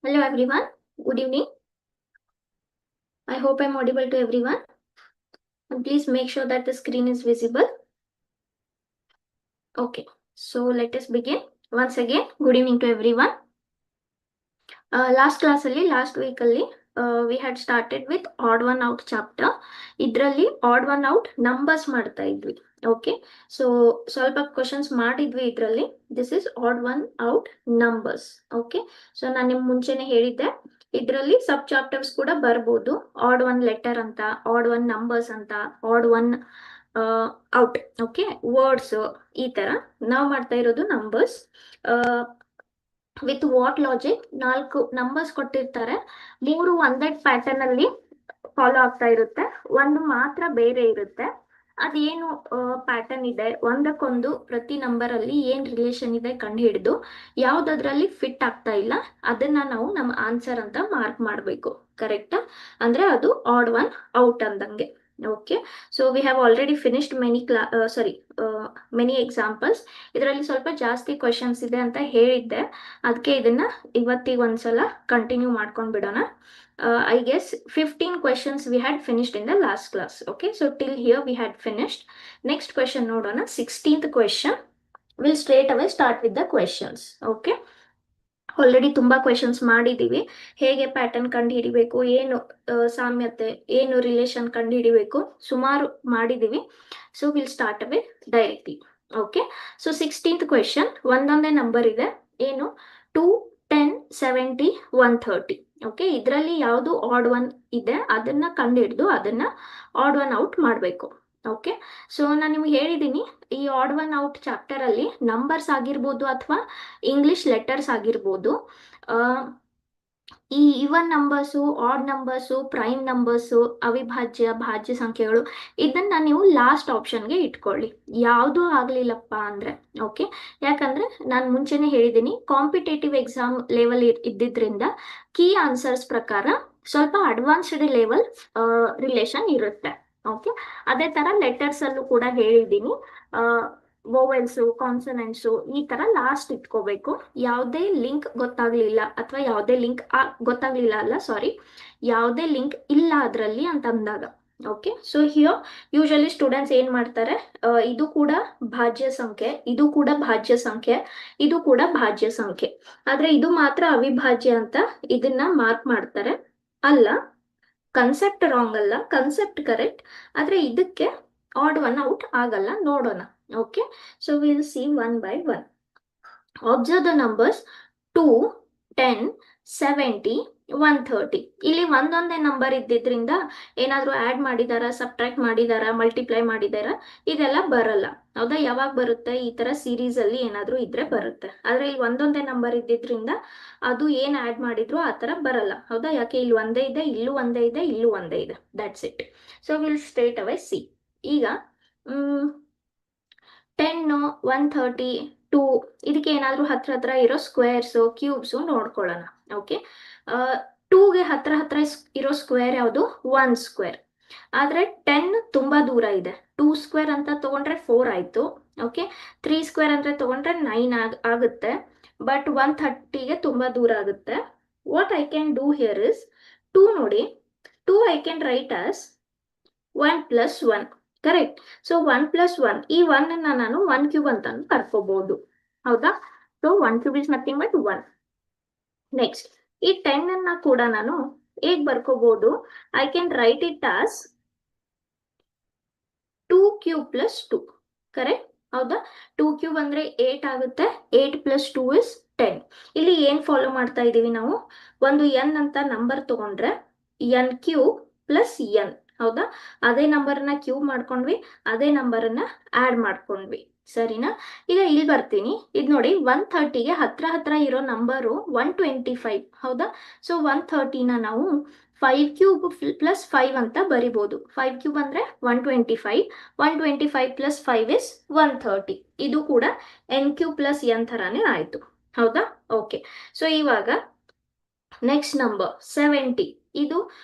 Hello everyone, good evening. I hope I'm audible to everyone. And please make sure that the screen is visible. Okay, so let us begin. Once again, good evening to everyone. Last class ಅಲ್ಲಿ last week ಅಲ್ಲಿ we had started with odd one out chapter. ಇದರಲ್ಲಿ odd one out numbers ಮಾಡ್ತಾ ಇದ್ವಿ. Okay, so ಸ್ವಲ್ಪ questions ಮಾಡಿದ್ವಿ ಇದರಲ್ಲಿ. This is odd one out numbers. Okay, so ನಾನು ನಿಮ್ ಮುಂಚೆನೆ ಹೇಳಿದ್ದೆ ಇದರಲ್ಲಿ ಸಬ್ ಚಾಪ್ಟರ್ಸ್ ಕೂಡ ಬರ್ಬೋದು. ಆಡ್ ಒನ್ ಲೆಟರ್ ಅಂತ, ಆಡ್ ಒನ್ ನಂಬರ್ಸ್ ಅಂತ, odd one out. Okay, words ಈ ತರ ನಾವು ಮಾಡ್ತಾ ಇರೋದು numbers. With what logic, 4 numbers ಕೊಟ್ಟಿರ್ತಾರೆ, 3 ಒಂದೇ ಪ್ಯಾಟರ್ನ್ ಅಲ್ಲಿ ಫಾಲೋ ಆಗ್ತಾ ಇರುತ್ತೆ, ಒಂದು ಮಾತ್ರ ಬೇರೆ ಇರುತ್ತೆ. ಅದೇನು ಪ್ಯಾಟರ್ನ್ ಇದೆ, ಒಂದಕ್ಕೊಂದು ಪ್ರತಿ ನಂಬರ್ ಅಲ್ಲಿ ಏನ್ ರಿಲೇಷನ್ ಇದೆ ಕಂಡು ಹಿಡಿದು ಯಾವ್ದಾದ್ರಲ್ಲಿ ಫಿಟ್ ಆಗ್ತಾ ಇಲ್ಲ ಅದನ್ನ ನಾವು ನಮ್ಮ ಆನ್ಸರ್ ಅಂತ ಮಾರ್ಕ್ ಮಾಡಬೇಕು. ಕರೆಕ್ಟಾ? ಅಂದ್ರೆ ಅದು ಆಡ್ ಒನ್ ಔಟ್ ಅಂದಂಗೆ. Okay, so we have already finished many examples. ಇದರಲ್ಲಿ ಸ್ವಲ್ಪ ಜಾಸ್ತಿ ಕ್ವಶನ್ಸ್ ಇದೆ ಅಂತ ಹೇಳಿದ್ದೆ, ಅದಕ್ಕೆ ಇದನ್ನ ಇವತ್ತಿಗೆ ಒಂದ್ಸಲ ಕಂಟಿನ್ಯೂ ಮಾಡ್ಕೊಂಡ್ ಬಿಡೋಣ. I guess 15 questions we had finished in the last class. Okay, so till here we had finished. Next question nodona, 16th question. We'll straight away start with the questions. Okay, already ತುಂಬಾ questions ಮಾಡಿದೀವಿ. ಹೇಗೆ pattern ಕಂಡು ಹಿಡಿಬೇಕು, ಏನು ಸಾಮ್ಯತೆ, ಏನು relation ಕಂಡು ಹಿಡಿಬೇಕು, ಸುಮಾರು ಮಾಡಿದೀವಿ. So will start away directly. Okay, so 16th question ಒಂದೊಂದೇ ನಂಬರ್ ಇದೆ. ಏನು? 2, 10, 70, 130. ಓಕೆ, ಇದರಲ್ಲಿ ಯಾವುದು ಆಡ್ ಒನ್ ಇದೆ ಅದನ್ನ ಕಂಡು ಹಿಡಿದು ಅದನ್ನ ಆಡ್ ಒನ್ ಔಟ್ ಮಾಡಬೇಕು. ಓಕೆ, ಸೊ ನಾನು ನಿಮ್ಗೆ ಹೇಳಿದ್ದೀನಿ ಈ ಆಡ್ ಒನ್ ಔಟ್ ಚಾಪ್ಟರ್ ಅಲ್ಲಿ ನಂಬರ್ಸ್ ಆಗಿರ್ಬೋದು ಅಥವಾ ಇಂಗ್ಲಿಷ್ ಲೆಟರ್ಸ್ ಆಗಿರ್ಬೋದು, ಈ even numbers, odd numbers, prime numbers, ಅವಿಭಾಜ್ಯ, ಭಾಜ್ಯ ಸಂಖ್ಯೆಗಳು, ಇದನ್ನ ನೀವು ಲಾಸ್ಟ್ ಆಪ್ಷನ್ಗೆ ಇಟ್ಕೊಳ್ಳಿ. ಯಾವುದೂ ಆಗ್ಲಿಲ್ಲಪ್ಪ ಅಂದ್ರೆ. ಓಕೆ, ಯಾಕಂದ್ರೆ ನಾನು ಮುಂಚೆನೆ ಹೇಳಿದ್ದೀನಿ ಕಾಂಪಿಟೇಟಿವ್ ಎಕ್ಸಾಮ್ ಲೆವೆಲ್ ಇದ್ದಿದ್ರಿಂದ ಕೀ ಆನ್ಸರ್ಸ್ ಪ್ರಕಾರ ಸ್ವಲ್ಪ ಅಡ್ವಾನ್ಸ್ಡ್ ಲೆವೆಲ್ ರಿಲೇಷನ್ ಇರುತ್ತೆ. ಓಕೆ, ಅದೇ ತರ ಲೆಟರ್ಸ್ ಅಲ್ಲೂ ಕೂಡ ಹೇಳಿದ್ದೀನಿ, ವೋವೆಲ್ಸು, ಕಾನ್ಸನೆಂಟ್ಸು ಈ ತರ ಲಾಸ್ಟ್ ಇಟ್ಕೋಬೇಕು. ಯಾವುದೇ ಲಿಂಕ್ ಗೊತ್ತಾಗ್ಲಿಲ್ಲ ಅಥವಾ ಯಾವುದೇ ಲಿಂಕ್ ಗೊತ್ತಾಗ್ಲಿಲ್ಲ ಅಲ್ಲ, ಸಾರಿ, ಯಾವುದೇ ಲಿಂಕ್ ಇಲ್ಲ ಅದರಲ್ಲಿ ಅಂತ ಅಂದಾಗ. Okay, so here usually students ಏನ್ ಮಾಡ್ತಾರೆ, ಇದು ಕೂಡ ಭಾಜ್ಯ ಸಂಖ್ಯೆ, ಇದು ಕೂಡ ಭಾಜ್ಯ ಸಂಖ್ಯೆ, ಇದು ಕೂಡ ಭಾಜ್ಯ ಸಂಖ್ಯೆ, ಆದ್ರೆ ಇದು ಮಾತ್ರ ಅವಿಭಾಜ್ಯ ಅಂತ ಇದನ್ನ ಮಾರ್ಕ್ ಮಾಡ್ತಾರೆ. ಅಲ್ಲ, ಕನ್ಸೆಪ್ಟ್ ರಾಂಗ್ ಅಲ್ಲ, ಕನ್ಸೆಪ್ಟ್ ಕರೆಕ್ಟ್, ಆದ್ರೆ ಇದಕ್ಕೆ ಆಡ್ ಒನ್ ಔಟ್ ಆಗಲ್ಲ. ನೋಡೋಣ. Okay, so will see one by one. Observe the numbers 2, 10, 70, 130. ಇಲ್ಲಿ ಒಂದೊಂದೇ ನಂಬರ್ ಇದ್ದಿದ್ರಿಂದ ಏನಾದ್ರೂ ಆಡ್ ಮಾಡಿದಾರ, ಸಬ್ಟ್ರಾಕ್ಟ್ ಮಾಡಿದಾರ, ಮಲ್ಟಿಪ್ಲೈ ಮಾಡಿದಾರ, ಇದೆಲ್ಲ ಬರಲ್ಲ. ಹೌದಾ? ಯಾವಾಗ ಬರುತ್ತೆ? ಈ ತರ ಸೀರೀಸ್ ಅಲ್ಲಿ ಏನಾದ್ರೂ ಇದ್ರೆ ಬರುತ್ತೆ. ಆದ್ರೆ ಇಲ್ಲಿ ಒಂದೊಂದೇ ನಂಬರ್ ಇದ್ದಿದ್ರಿಂದ ಅದು ಏನ್ ಆಡ್ ಮಾಡಿದ್ರು ಆ ತರ ಬರಲ್ಲ. ಹೌದಾ? ಯಾಕೆ? ಇಲ್ಲಿ ಒಂದೇ ಇದೆ, ಇಲ್ಲೂ ಒಂದೇ ಇದೆ, ಇಲ್ಲೂ ಒಂದೇ ಇದೆ. That's it. So will straight away C. ಈಗ 10, 130, 2 ಇದಕ್ಕೆ ಏನಾದ್ರೂ ಹತ್ರ ಹತ್ರ ಇರೋ ಸ್ಕ್ವೇರ್ಸ್, ಕ್ಯೂಬ್ಸ್ ನೋಡ್ಕೊಳ್ಳೋಣ. ಓಕೆ, 2ಗೆ ಹತ್ರ ಹತ್ರ ಇರೋ ಸ್ಕ್ವೇರ್ ಯಾವುದು? 1 ಸ್ಕ್ವೇರ್. ಆದ್ರೆ 10 ತುಂಬಾ ದೂರ ಇದೆ. 2 ಸ್ಕ್ವೇರ್ ಅಂತ ತಗೊಂಡ್ರೆ 4 ಆಯ್ತು. ಓಕೆ, 3 ಸ್ಕ್ವೇರ್ ಅಂತ ತಗೊಂಡ್ರೆ 9 ಆಗುತ್ತೆ. ಬಟ್ 130ಗೆ ತುಂಬಾ ದೂರ ಆಗುತ್ತೆ. What I can do here is 2 ನೋಡಿ, 2 I can right as 1 + 1. Correct. So 1 + 1, ಈ 1 ಅನ್ನ ನಾನು 1 ಕ್ಯೂಬ್ ಅಂತ ಬರ್ಕೋಬಹುದು. ಹೌದಾ? So 1 cube is nothing but 1. Next, ಈ 10 ಅನ್ನ ಕೂಡ ನಾನು ಹೇಗ್ ಬರ್ಕೋಬಹುದು? I can write it as 2 cube + 2. Correct. ಹೌದಾ? 2 ಕ್ಯೂಬ್ ಅಂದ್ರೆ 8 ಆಗುತ್ತೆ. 8 + 2 is 10. ಇಲ್ಲಿ ಏನ್ ಫಾಲೋ ಮಾಡ್ತಾ ಇದೀವಿ ನಾವು? ಒಂದು n ಅಂತ ನಂಬರ್ ತಗೊಂಡ್ರೆ n ಕ್ಯೂಬ್ + n. ಹೌದಾ? ಅದೇ ನಂಬರ್ನ ಕ್ಯೂಬ್ ಮಾಡ್ಕೊಂಡ್ವಿ, ಅದೇ ನಂಬರ್ನ ಆಡ್ ಮಾಡ್ಕೊಂಡ್ವಿ. ಸರಿನಾ? ಈಗ ಇಲ್ಲಿ ಬರ್ತೀನಿ. ಇದ್ ನೋಡಿ, 130ಗೆ ಹತ್ರ ಹತ್ರ ಇರೋ ನಂಬರು 125. ಹೌದಾ? ಸೊ 130ನ ನಾವು 5 ಕ್ಯೂಬ್ + 5 ಅಂತ ಬರಿಬಹುದು. 5 ಕ್ಯೂಬ್ ಅಂದ್ರೆ 125. 125 + 5 is 130. ಇದು ಕೂಡ n ಕ್ಯೂಬ್ + n ಥರಾನೇ ಆಯ್ತು. ಹೌದಾ? ಓಕೆ, ಸೊ ಇವಾಗ ನೆಕ್ಸ್ಟ್ ನಂಬರ್ 70. ಇದು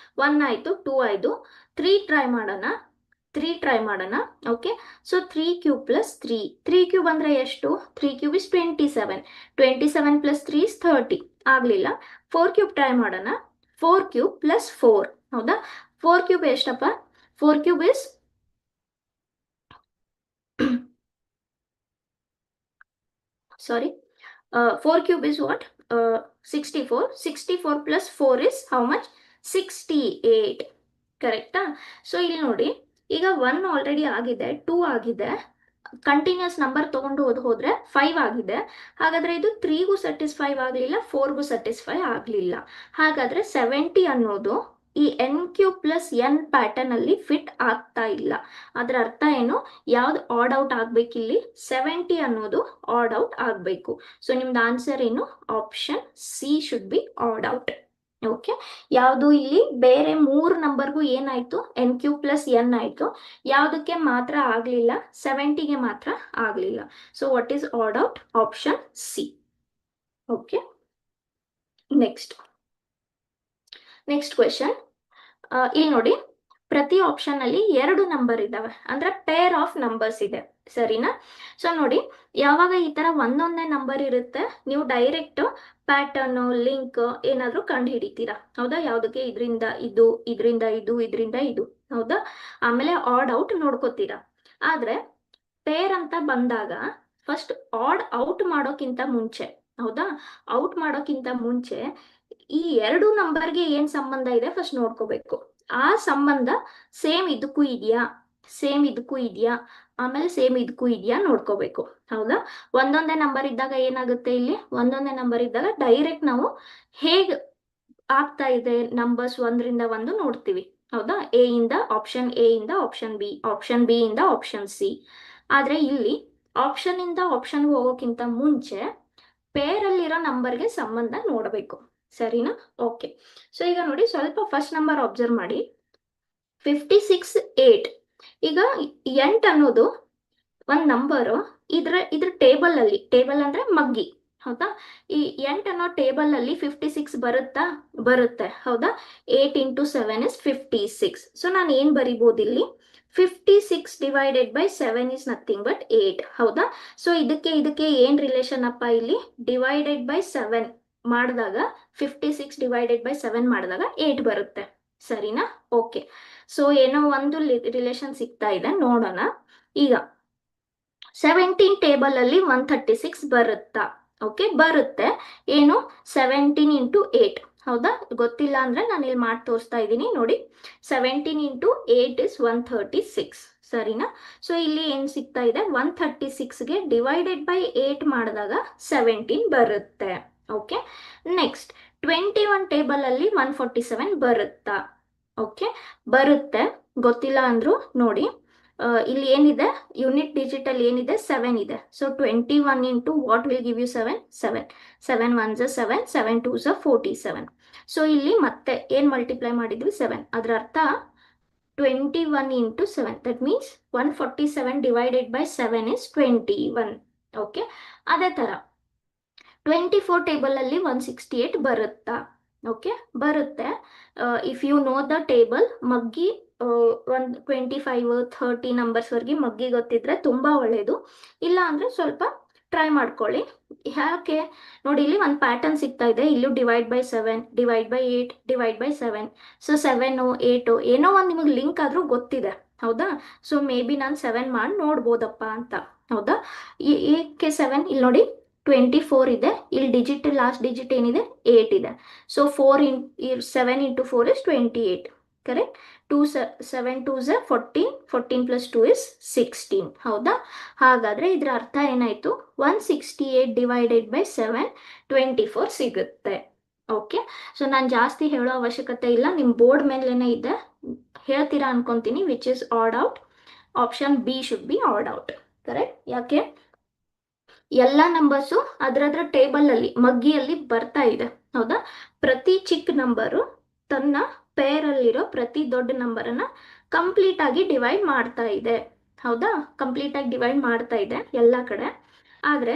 1 ಆಯ್ತು, 2 ಆಯ್ತು. 3 ಟ್ರೈ ಮಾಡೋಣ. Okay, so 3 cube + 3. 3 ಕ್ಯೂಬ್ ಅಂದ್ರೆ ಎಷ್ಟು? 3 ಕ್ಯೂಬ್ is 27. 27 + 3 is 30. ಆಗಲಿಲ್ಲ. 4 ಕ್ಯೂಬ್ ಟ್ರೈ ಮಾಡೋಣ. 4 ಕ್ಯೂಬ್ ಪ್ಲಸ್ 4, ಹೌದಾ? 4 ಕ್ಯೂಬ್ ಎಷ್ಟಪ್ಪ? 4 cube is sorry, 4 cube is what? 64. 64 plus 4 is how much? 68. ಕರೆಕ್ಟಾ? ಸೊ ಇಲ್ಲಿ ನೋಡಿ, ಈಗ 1 ಆಲ್ರೆಡಿ ಆಗಿದೆ, 2 ಆಗಿದೆ, ಕಂಟಿನ್ಯೂಸ್ ನಂಬರ್ ತಗೊಂಡು ಹೋದ್ರೆ 5 ಆಗಿದೆ. ಹಾಗಾದ್ರೆ ಇದು 3ಗೂ ಸ್ಯಾಟಿಸ್ಫೈ ಆಗಲಿಲ್ಲ, 4ಗೂ ಸ್ಯಾಟಿಸ್ಫೈ ಆಗಲಿಲ್ಲ. ಹಾಗಾದ್ರೆ 70 ಅನ್ನೋದು ಈ n cube plus n pattern ಅಲ್ಲಿ ಫಿಟ್ ಆಗ್ತಾ ಇಲ್ಲ. ಅದರ ಅರ್ಥ ಏನು? ಯಾವ್ದು ಆಡ್ ಔಟ್ ಆಗ್ಬೇಕಿಲ್ಲಿ? 70 ಅನ್ನೋದು ಆಡ್ ಔಟ್ ಆಗಬೇಕು. ಸೊ ನಿಮ್ದು ಆನ್ಸರ್ ಏನು? Option C should be odd out. Okay, ಯಾವುದು ಇಲ್ಲಿ ಬೇರೆ 3 ನಂಬರ್ಗೂ ಏನಾಯ್ತು? ಎನ್ ಕ್ಯೂ ಪ್ಲಸ್ ಎನ್ ಆಯ್ತು. ಯಾವುದಕ್ಕೆ ಮಾತ್ರ ಆಗಲಿಲ್ಲ? 70ಗೆ ಮಾತ್ರ ಆಗಲಿಲ್ಲ. So what is add out? Option C. Okay, next question. ಇಲ್ಲಿ ನೋಡಿ, ಪ್ರತಿ ಆಪ್ಷನ್ ಅಲ್ಲಿ 2 ನಂಬರ್ ಇದಾವೆ, ಅಂದ್ರೆ ಪೇರ್ ಆಫ್ ನಂಬರ್ಸ್ ಇದೆ, ಸರಿನಾ? ಸೊ ನೋಡಿ, ಯಾವಾಗ ಈ ತರ ಒಂದೊಂದೇ ನಂಬರ್ ಇರುತ್ತೆ, ನೀವು ಡೈರೆಕ್ಟ್ ಪ್ಯಾಟರ್ನ್ ಲಿಂಕ್ ಏನಾದ್ರೂ ಕಂಡು ಹಿಡಿತೀರಾ, ಹೌದಾ? ಯಾವ್ದಕ್ಕೆ? ಇದರಿಂದ ಇದು, ಇದರಿಂದ ಇದು, ಇದರಿಂದ ಇದು, ಹೌದಾ? ಆಮೇಲೆ ಆಡ್ ಔಟ್ ನೋಡ್ಕೋತೀರಾ. ಆದ್ರೆ ಪೇರ್ ಅಂತ ಬಂದಾಗ ಫಸ್ಟ್ ಆಡ್ ಔಟ್ ಮಾಡೋಕ್ಕಿಂತ ಮುಂಚೆ, ಹೌದಾ, ಔಟ್ ಮಾಡೋಕ್ಕಿಂತ ಮುಂಚೆ ಈ 2 ನಂಬರ್ಗೆ ಏನ್ ಸಂಬಂಧ ಇದೆ ಫಸ್ಟ್ ನೋಡ್ಕೋಬೇಕು. ಆ ಸಂಬಂಧ ಸೇಮ್ ಇದಕ್ಕೂ ಇದೆಯಾ, ಸೇಮ್ ಇದಕ್ಕೂ ಇದೆಯಾ, ಆಮೇಲೆ ಸೇಮ್ ಇದಕ್ಕೂ ಇದೆಯಾ ನೋಡ್ಕೋಬೇಕು, ಹೌದಾ? ಒಂದೊಂದೇ ನಂಬರ್ ಇದ್ದಾಗ ಏನಾಗುತ್ತೆ, ಇಲ್ಲಿ ಒಂದೊಂದೇ ನಂಬರ್ ಇದ್ದಾಗ ಡೈರೆಕ್ಟ್ ನಾವು ಹೇಗ್ ಆಗ್ತಾ ಇದೆ ನಂಬರ್ಸ್ ಒಂದರಿಂದ ಒಂದು ನೋಡ್ತೀವಿ, ಹೌದಾ? ಎ ಇಂದ ಆಪ್ಷನ್ ಎ ಇಂದ ಆಪ್ಷನ್ ಬಿ, ಆಪ್ಷನ್ ಬಿ ಇಂದ ಆಪ್ಷನ್ ಸಿ. ಆದ್ರೆ ಇಲ್ಲಿ ಆಪ್ಷನ್ ಇಂದ ಆಪ್ಷನ್ ಹೋಗೋಕ್ಕಿಂತ ಮುಂಚೆ ಪೇರ್ ಅಲ್ಲಿರೋ ನಂಬರ್ಗೆ ಸಂಬಂಧ ನೋಡಬೇಕು, ಸರಿನಾ? ಓಕೆ, ಸೊ ಈಗ ನೋಡಿ, ಸ್ವಲ್ಪ ಫಸ್ಟ್ ನಂಬರ್ ಅಬ್ಸರ್ವ್ ಮಾಡಿ. 56 8. ಈಗ 8 ಅನ್ನೋದು ಒಂದ್ ನಂಬರು, ಇದ್ರ ಟೇಬಲ್ ಅಲ್ಲಿ, ಟೇಬಲ್ ಅಂದ್ರೆ ಮಗ್ಗಿ, ಹೌದಾ? ಈ 8 ಅನ್ನೋ ಟೇಬಲ್ ಅಲ್ಲಿ 56 ಬರುತ್ತೆ, ಹೌದಾ? 8 ಇಂಟು 7 ಇಸ್ 56. ಸೊ ನಾನು ಏನ್ ಬರಿಬಹುದು ಇಲ್ಲಿ? 56 divided by 7 is nothing but 8, ಹೌದಾ? ಸೊ ಇದಕ್ಕೆ ಏನ್ ರಿಲೇಷನ್ ಅಪ್ಪ? ಇಲ್ಲಿ ಡಿವೈಡೆಡ್ ಬೈ 7 ಮಾಡಿದಾಗ, 56 ಡಿವೈಡೆಡ್ ಬೈ 7 ಮಾಡಿದಾಗ 8 ಬರುತ್ತೆ, ಸರಿನಾ? ಓಕೆ, ಸೊ ಏನೋ ಒಂದು ರಿಲೇಷನ್ ಸಿಗ್ತಾ ಇದೆ, ನೋಡೋಣ. ಈಗ 17 ಟೇಬಲ್ ಅಲ್ಲಿ 136 ಬರುತ್ತಾ? ಓಕೆ, ಬರುತ್ತೆ. ಏನು? 17 ಇಂಟು 8, ಹೌದಾ? ಗೊತ್ತಿಲ್ಲ ಅಂದ್ರೆ ನಾನು ಇಲ್ಲಿ ಮಾಡಿ ತೋರಿಸ್ತಾ ಇದ್ದೀನಿ ನೋಡಿ. 17 ಇಂಟು 8 ಇಸ್ 136, ಸರಿನಾ? ಸೊ ಇಲ್ಲಿ ಏನ್ ಸಿಗ್ತಾ ಇದೆ? 136ಗೆ ಡಿವೈಡೆಡ್ ಬೈ 8 ಮಾಡಿದಾಗ 17 ಬರುತ್ತೆ. ಓಕೆ, ನೆಕ್ಸ್ಟ್ 21 ಟೇಬಲ್ ಅಲ್ಲಿ 147 ಬರುತ್ತಾ? ಓಕೆ, ಬರುತ್ತೆ. ಗೊತ್ತಿಲ್ಲ ಅಂದ್ರು ನೋಡಿ, ಇಲ್ಲಿ ಏನಿದೆ? ಯೂನಿಟ್ ಡಿಜಿಟಲ್ ಏನಿದೆ? 7 ಇದೆ. So 21 into what will give you 7? 7. 7 1s 7, 7 2s 47. So ಇಲ್ಲಿ ಮತ್ತೆ ಏನ್ ಮಲ್ಟಿಪ್ಲೈ ಮಾಡಿದ್ವಿ? 7. ಅದರ ಅರ್ಥ 21 into 7, that means 147 divided by 7 is 21. Okay, ಅದೇ ತರ 24 ಟೇಬಲ್ ಅಲ್ಲಿ 168 ಬರುತ್ತಾ? ಓಕೆ, ಬರುತ್ತೆ. If you know the table, ಮಗ್ಗಿ 25 30 ನಂಬರ್ಸ್ ವರೆಗೆ ಮಗ್ಗಿ ಗೊತ್ತಿದ್ರೆ ತುಂಬಾ ಒಳ್ಳೇದು. ಇಲ್ಲ ಅಂದ್ರೆ ಸ್ವಲ್ಪ ಟ್ರೈ ಮಾಡ್ಕೊಳ್ಳಿ. ಯಾಕೆ ನೋಡಿ, ಇಲ್ಲಿ ಒಂದು ಪ್ಯಾಟರ್ನ್ ಸಿಗ್ತಾ ಇದೆ. ಇಲ್ಲೂ divide by 7, divide by 8, divide by 7. So 7 8 ಏನೋ ಒಂದು ನಿಮಗೆ ಲಿಂಕ್ ಆದ್ರೂ ಗೊತ್ತಿದೆ, ಹೌದಾ? ಸೊ ಮೇ ಬಿ ನಾನು 7 ಮಾಡಿ ನೋಡ್ಬೋದಪ್ಪ ಅಂತ, ಹೌದಾ? ಏಕೆ 7? ಇಲ್ಲಿ ನೋಡಿ, 24 ಇದೆ, ಇಲ್ಲಿ ಡಿಜಿಟ್ ಲಾಸ್ಟ್ ಡಿಜಿಟ್ ಏನಿದೆ? 8 ಇದೆ. So 7 into 4 is 28, correct? 7 2s 14, 14 plus 2 is 16, ಹೌದಾ? ಹಾಗಾದ್ರೆ ಇದ್ರ ಅರ್ಥ ಏನಾಯ್ತು? 168 ಡಿವೈಡೆಡ್ ಬೈ 7 24 ಸಿಗುತ್ತೆ. ಓಕೆ, ಸೊ ನಾನು ಜಾಸ್ತಿ ಹೇಳೋ ಅವಶ್ಯಕತೆ ಇಲ್ಲ, ನಿಮ್ಮ ಬೋರ್ಡ್ ಮೇಲೇನೆ ಇದೆ, ಹೇಳ್ತೀರಾ ಅನ್ಕೊಂತೀನಿ. Which is odd out? Option B should be odd out, correct? ಯಾಕೆ? ಎಲ್ಲ ನಂಬರ್ಸು ಅದ್ರದ್ರ ಟೇಬಲ್ ಅಲ್ಲಿ ಮಗ್ಗಿಯಲ್ಲಿ ಬರ್ತಾ ಇದೆ, ಹೌದಾ? ಪ್ರತಿ ಚಿಕ್ಕ ನಂಬರು ತನ್ನ ಪೇರ್ ಅಲ್ಲಿರೋ ಪ್ರತಿ ದೊಡ್ಡ ನಂಬರ್ ಅನ್ನ ಕಂಪ್ಲೀಟ್ ಆಗಿ ಡಿವೈಡ್ ಮಾಡ್ತಾ ಇದೆ, ಹೌದಾ? ಕಂಪ್ಲೀಟ್ ಆಗಿ ಡಿವೈಡ್ ಮಾಡ್ತಾ ಇದೆ ಎಲ್ಲ ಕಡೆ. ಆದ್ರೆ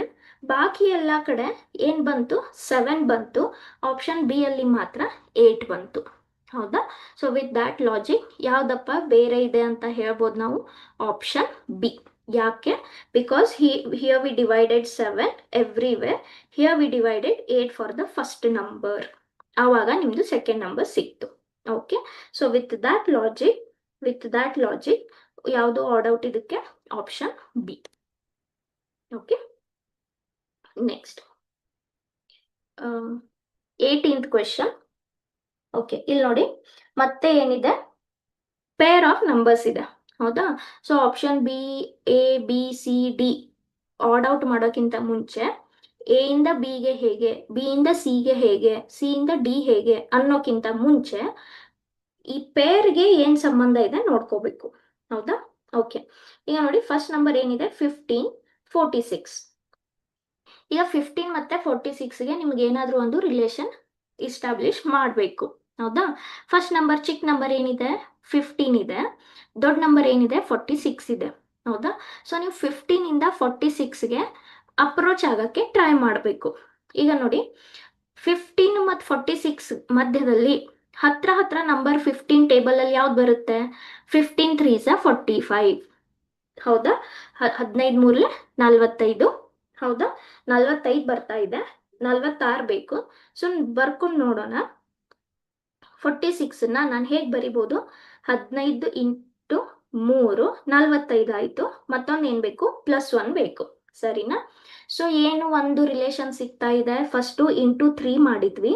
ಬಾಕಿ ಎಲ್ಲ ಕಡೆ ಏನ್ ಬಂತು? 7 ಬಂತು. ಆಪ್ಷನ್ ಬಿ ಅಲ್ಲಿ ಮಾತ್ರ 8 ಬಂತು, ಹೌದಾ? ಸೊ ವಿತ್ ದ್ಯಾಟ್ ಲಾಜಿಕ್ ಯಾವ್ದಪ್ಪ ಬೇರೆ ಇದೆ ಅಂತ ಹೇಳ್ಬೋದು ನಾವು? Option B. ಯಾಕೆ? Because here we divided 7 everywhere, here we divided 8 for the first number. ಆವಾಗ ನಿಮ್ದು ಸೆಕೆಂಡ್ ನಂಬರ್ ಸಿಕ್ತು. Okay, so with that logic ಯಾವುದು ಆಡ್ ಔಟ್ ಇದಕ್ಕೆ? Option B. Okay, next 18th question. Okay, ಇಲ್ಲಿ ನೋಡಿ ಮತ್ತೆ ಏನಿದೆ? ಪೇರ್ ಆಫ್ ನಂಬರ್ಸ್ ಇದೆ, ಹೌದಾ? So option B, A, B, C, D odd out ಮಾಡೋಕ್ಕಿಂತ ಮುಂಚೆ ಎ ಇಂದ ಬಿಗೆ ಹೇಗೆ, ಬಿ ಇಂದ ಸಿಗೆ ಹೇಗೆ, ಸಿ ಇಂದ ಡಿ ಹೇಗೆ ಅನ್ನೋಕ್ಕಿಂತ ಮುಂಚೆ ಈ ಪೇರ್ಗೆ ಏನ್ ಸಂಬಂಧ ಇದೆ ನೋಡ್ಕೋಬೇಕು, ಹೌದಾ? ಓಕೆ, ಈಗ ನೋಡಿ ಫಸ್ಟ್ ನಂಬರ್ ಏನಿದೆ? 15, 46. ಈಗ 15 ಮತ್ತೆ 46ಗೆ ನಿಮ್ಗೆ ಏನಾದ್ರೂ ಒಂದು ರಿಲೇಷನ್ ಇಸ್ಟಾಬ್ಲಿಷ್ ಮಾಡಬೇಕು, ಹೌದಾ? ಫಸ್ಟ್ ನಂಬರ್, ಚಿಕ್ಕ ನಂಬರ್ ಏನಿದೆ? 15 ಇದೆ. ದೊಡ್ಡ ನಂಬರ್ ಏನಿದೆ? 46 ಇದೆ, ಹೌದಾ? ಸೊ ನೀವು 15 ಇಂದ 46ಗೆ ಅಪ್ರೋಚ್ ಆಗಕ್ಕೆ ಟ್ರೈ ಮಾಡಬೇಕು. ಈಗ ನೋಡಿ 15 ಮತ್ತು 46 ಮಧ್ಯದಲ್ಲಿ ಹತ್ರ ನಂಬರ್ 15 ಟೇಬಲ್ ಅಲ್ಲಿ ಯಾವ್ದು ಬರುತ್ತೆ? 15 3s 45, ಹೌದಾ? 15 3 45, ಹೌದಾ? 45 ಬರ್ತಾ ಇದೆ, 46 ಬೇಕು. ಸೊ ಬರ್ಕೊಂಡು ನೋಡೋಣ. 46 ನಾನು ಹೇಗೆ ಬರಿಬೋದು? 15 ಇಂಟು 3 45 ಆಯ್ತು. ಮತ್ತೊಂದು ಏನ್ ಬೇಕು? +1 ಬೇಕು, ಸರಿನಾ? ಸೊ ಏನು ಒಂದು ರಿಲೇಷನ್ ಸಿಗ್ತಾ ಇದೆ? ಫಸ್ಟು ಇಂಟು 3 ಮಾಡಿದ್ವಿ,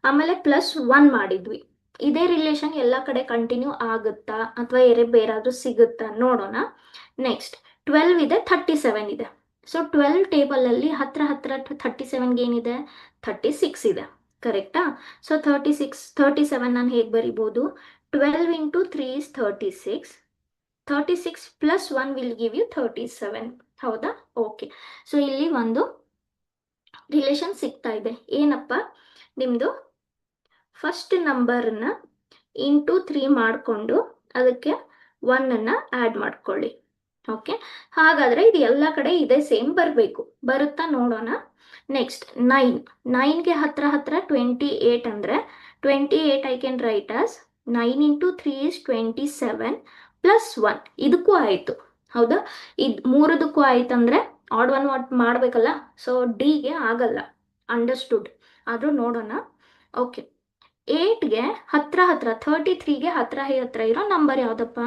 ಆಮೇಲೆ +1 ಮಾಡಿದ್ವಿ. ಇದೇ ರಿಲೇಷನ್ ಎಲ್ಲ ಕಡೆ ಕಂಟಿನ್ಯೂ ಆಗುತ್ತಾ ಅಥವಾ ಬೇರಾದ್ರೂ ಸಿಗುತ್ತಾ ನೋಡೋಣ. ನೆಕ್ಸ್ಟ್ 12 ಇದೆ, 37 ಇದೆ. ಸೊ 12 ಟೇಬಲ್ ಅಲ್ಲಿ ಹತ್ರ 37ಗೆ ಏನಿದೆ? 36 ಇದೆ, ಕರೆಕ್ಟಾ? ಸೊ 37 ನಾನು ಹೇಗೆ ಬರಿಬೋದು? 12 into 3 is 36. 36 +1 will give you 37, ಹೌದಾ? ಓಕೆ, ಸೊ ಇಲ್ಲಿ ಒಂದು ರಿಲೇಷನ್ ಸಿಗ್ತಾ ಇದೆ. ಏನಪ್ಪ? ನಿಮ್ದು ಫಸ್ಟ್ ನಂಬರ್ನ ಇಂಟು 3 ಮಾಡಿಕೊಂಡು ಅದಕ್ಕೆ 1 ಆ್ಯಡ್ ಮಾಡ್ಕೊಳ್ಳಿ. ಓಕೆ, ಹಾಗಾದ್ರೆ ಇದು ಎಲ್ಲ ಕಡೆ ಇದೇ ಸೇಮ್ ಬರಬೇಕು. ಬರುತ್ತಾ ನೋಡೋಣ. ನೆಕ್ಸ್ಟ್ 9ಗೆ ಹತ್ರ 28 ಅಂದರೆ 28 I can right as 9 into 3 is 27 +1. ಇದಕ್ಕೂ ಆಯಿತು, ಹೌದಾ? ಇದು ಮೂರದಕ್ಕೂ ಆಯ್ತಂದ್ರೆ ಆಡ್ ಒನ್ ಮಾಡಬೇಕಲ್ಲ. ಸೊ ಡಿಗೆ ಆಗಲ್ಲ, ಅಂಡರ್ಸ್ಟುಡ್. ಆದರೂ ನೋಡೋಣ. ಓಕೆ, 8ಗೆ ಹತ್ರ 33ಗೆ ಹತ್ರ ಇರೋ ನಂಬರ್ ಯಾವುದಪ್ಪ?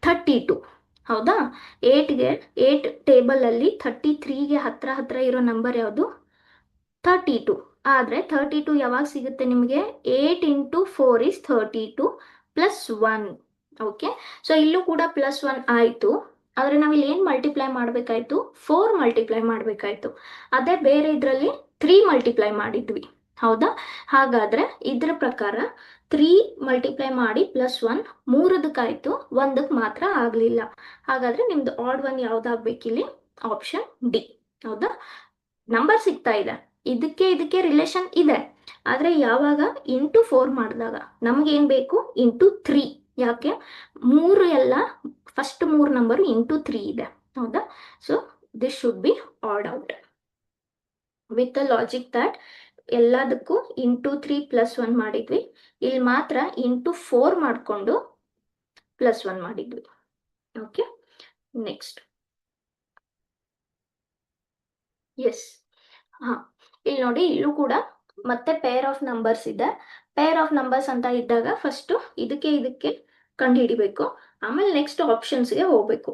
32, ಹೌದಾ? 8 ಟೇಬಲ್ ಅಲ್ಲಿ 33ಗೆ ಹತ್ರ ಇರೋ ನಂಬರ್ ಯಾವುದು? 32. ಆದರೆ 32 ಯಾವಾಗ ಸಿಗುತ್ತೆ ನಿಮಗೆ? 8 ಇಂಟು 4 is 32 +1. ಓಕೆ, ಸೊ ಇಲ್ಲೂ ಕೂಡ +1 ಆಯಿತು. ಆದರೆ ನಾವಿಲ್ಲಿ ಏನು ಮಲ್ಟಿಪ್ಲೈ ಮಾಡಬೇಕಾಯ್ತು? 4 ಮಲ್ಟಿಪ್ಲೈ ಮಾಡಬೇಕಾಯ್ತು. ಅದೇ ಬೇರೆ ಇದರಲ್ಲಿ 3 ಮಲ್ಟಿಪ್ಲೈ ಮಾಡಿದ್ವಿ, ಹೌದಾ? ಹಾಗಾದ್ರೆ ಇದ್ರ ಪ್ರಕಾರ 3 ಮಲ್ಟಿಪ್ಲೈ ಮಾಡಿ +1 ಮೂರದಕ್ಕಾಯ್ತು, ಒಂದಕ್ಕೆ ಮಾತ್ರ ಆಗಲಿಲ್ಲ. ಹಾಗಾದ್ರೆ ನಿಮ್ದು ಆಡ್ ಒನ್ ಯಾವ್ದಾಗ್ಬೇಕಿಲ್ಲಿ? ಆಪ್ಷನ್ ಡಿ, ಹೌದಾ? ನಂಬರ್ ಸಿಗ್ತಾ ಇದೆ, ಇದಕ್ಕೆ ರಿಲೇಷನ್ ಇದೆ. ಆದರೆ ಯಾವಾಗ? ಇಂಟು 4 ಮಾಡಿದಾಗ ನಮ್ಗೆ ಏನ್ ಬೇಕು? ಇಂಟು 3. ಯಾಕೆ? ಮೂರು ಎಲ್ಲ ಫಸ್ಟ್ 3 ನಂಬರ್ ಇಂಟು 3 ಇದೆ, ಹೌದಾ? So this should be odd out with the logic that ಎಲ್ಲದಕ್ಕೂ ಇಂಟು 3 +1 ಮಾಡಿದ್ವಿ. ಇಲ್ಲಿ ಮಾತ್ರ ಇಂಟು 4 ಮಾಡಿಕೊಂಡು +1 ಮಾಡಿದ್ವಿ. Okay, next yes. ಇಲ್ಲಿ ನೋಡಿ, ಇಲ್ಲೂ ಕೂಡ ಮತ್ತೆ ಪೇರ್ ಆಫ್ ನಂಬರ್ಸ್ ಇದೆ. ಪೇರ್ ಆಫ್ ನಂಬರ್ಸ್ ಅಂತ ಇದ್ದಾಗ ಫಸ್ಟ್ ಇದಕ್ಕೆ ಕಂಡುಹಿಡಿಬೇಕು, ಆಮೇಲೆ ನೆಕ್ಸ್ಟ್ ಆಪ್ಷನ್ಸ್ಗೆ ಹೋಗ್ಬೇಕು,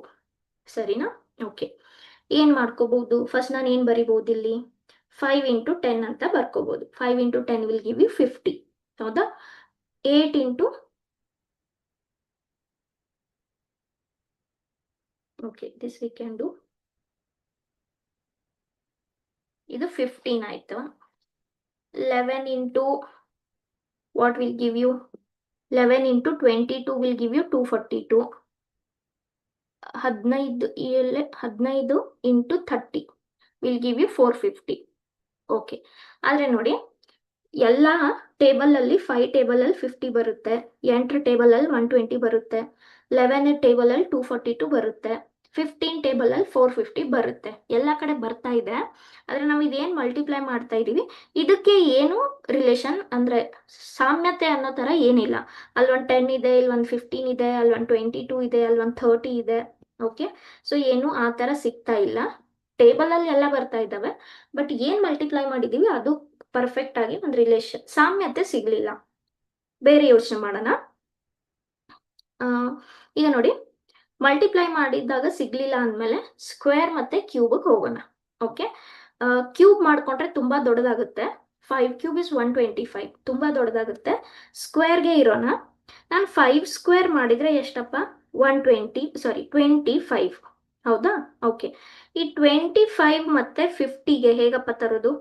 ಸರಿನಾ? ಓಕೆ, ಏನ್ ಮಾಡ್ಕೋಬಹುದು? ಫಸ್ಟ್ ನಾನು ಏನ್ ಬರಿಬಹುದು ಇಲ್ಲಿ? 5 ಇಂಟು 10 ಅಂತ ಬರ್ಕೋಬಹುದು. 5 ಇಂಟು 10 ವಿಲ್ ಗಿವ್ ಯು 50, ಹೌದಾ? 8 into okay, this we can do. ಇದು 15 ಆಯ್ತು. 11 into what will give you? 11 into 22 will give you 242. 15 into 30 will give you 450. Okay, ಆದರೆ ನೋಡಿ ಎಲ್ಲ ಟೇಬಲ್ ಅಲ್ಲಿ 5 ಟೇಬಲ್ ಅಲ್ಲಿ 50 ಬರುತ್ತೆ, 8 ಟೇಬಲ್ ಅಲ್ಲಿ 120 ಬರುತ್ತೆ, 11 ಟೇಬಲ್ ಅಲ್ಲಿ 242 ಬರುತ್ತೆ, 15 ಟೇಬಲಲ್ಲಿ 450 ಬರುತ್ತೆ. ಎಲ್ಲ ಕಡೆ ಬರ್ತಾ ಇದೆ. ಆದರೆ ನಾವು ಇದೇನು ಮಲ್ಟಿಪ್ಲೈ ಮಾಡ್ತಾ ಇದ್ದೀವಿ, ಇದಕ್ಕೆ ಏನು ರಿಲೇಷನ್ ಅಂದರೆ ಸಾಮ್ಯತೆ ಅನ್ನೋ ಥರ ಏನಿಲ್ಲ. ಅಲ್ಲೊಂದು 10 ಇದೆ, ಇಲ್ಲೊಂದು 15 ಇದೆ, ಅಲ್ಲೊಂದು 22 ಇದೆ, ಅಲ್ಲೊಂದು 30 ಇದೆ. ಓಕೆ, ಸೊ ಏನು ಆ ಥರ ಸಿಗ್ತಾ ಇಲ್ಲ. ಟೇಬಲಲ್ಲಿ ಎಲ್ಲ ಬರ್ತಾ ಇದ್ದಾವೆ, ಬಟ್ ಏನು ಮಲ್ಟಿಪ್ಲೈ ಮಾಡಿದ್ದೀವಿ ಅದು ಪರ್ಫೆಕ್ಟ್ ಆಗಿ ಒಂದು ರಿಲೇಷನ್ ಸಾಮ್ಯತೆ ಸಿಗಲಿಲ್ಲ. ಬೇರೆ ಯೋಚನೆ ಮಾಡೋಣ. ಈಗ ನೋಡಿ, ಮಲ್ಟಿಪ್ಲೈ ಮಾಡಿದಾಗ ಸಿಗ್ಲಿಲ್ಲ ಅಂದಮೇಲೆ ಸ್ಕ್ವೇರ್ ಮತ್ತೆ ಕ್ಯೂಬ್ಗೆ ಹೋಗೋಣ. ಓಕೆ, ಕ್ಯೂಬ್ ಮಾಡ್ಕೊಂಡ್ರೆ ತುಂಬಾ ದೊಡ್ಡದಾಗುತ್ತೆ. 5 ಕ್ಯೂಬ್ ಇಸ್ 125, ತುಂಬಾ ದೊಡ್ಡದಾಗುತ್ತೆ. ಸ್ಕ್ವೇರ್ಗೆ ಇರೋಣ. ನಾನು 5 ಸ್ಕ್ವೇರ್ ಮಾಡಿದ್ರೆ ಎಷ್ಟಪ್ಪ? 25. ಹೌದಾ? ಓಕೆ, ಈ 25 ಮತ್ತೆ 50ಗೆ ಹೇಗಪ್ಪ ತರೋದು?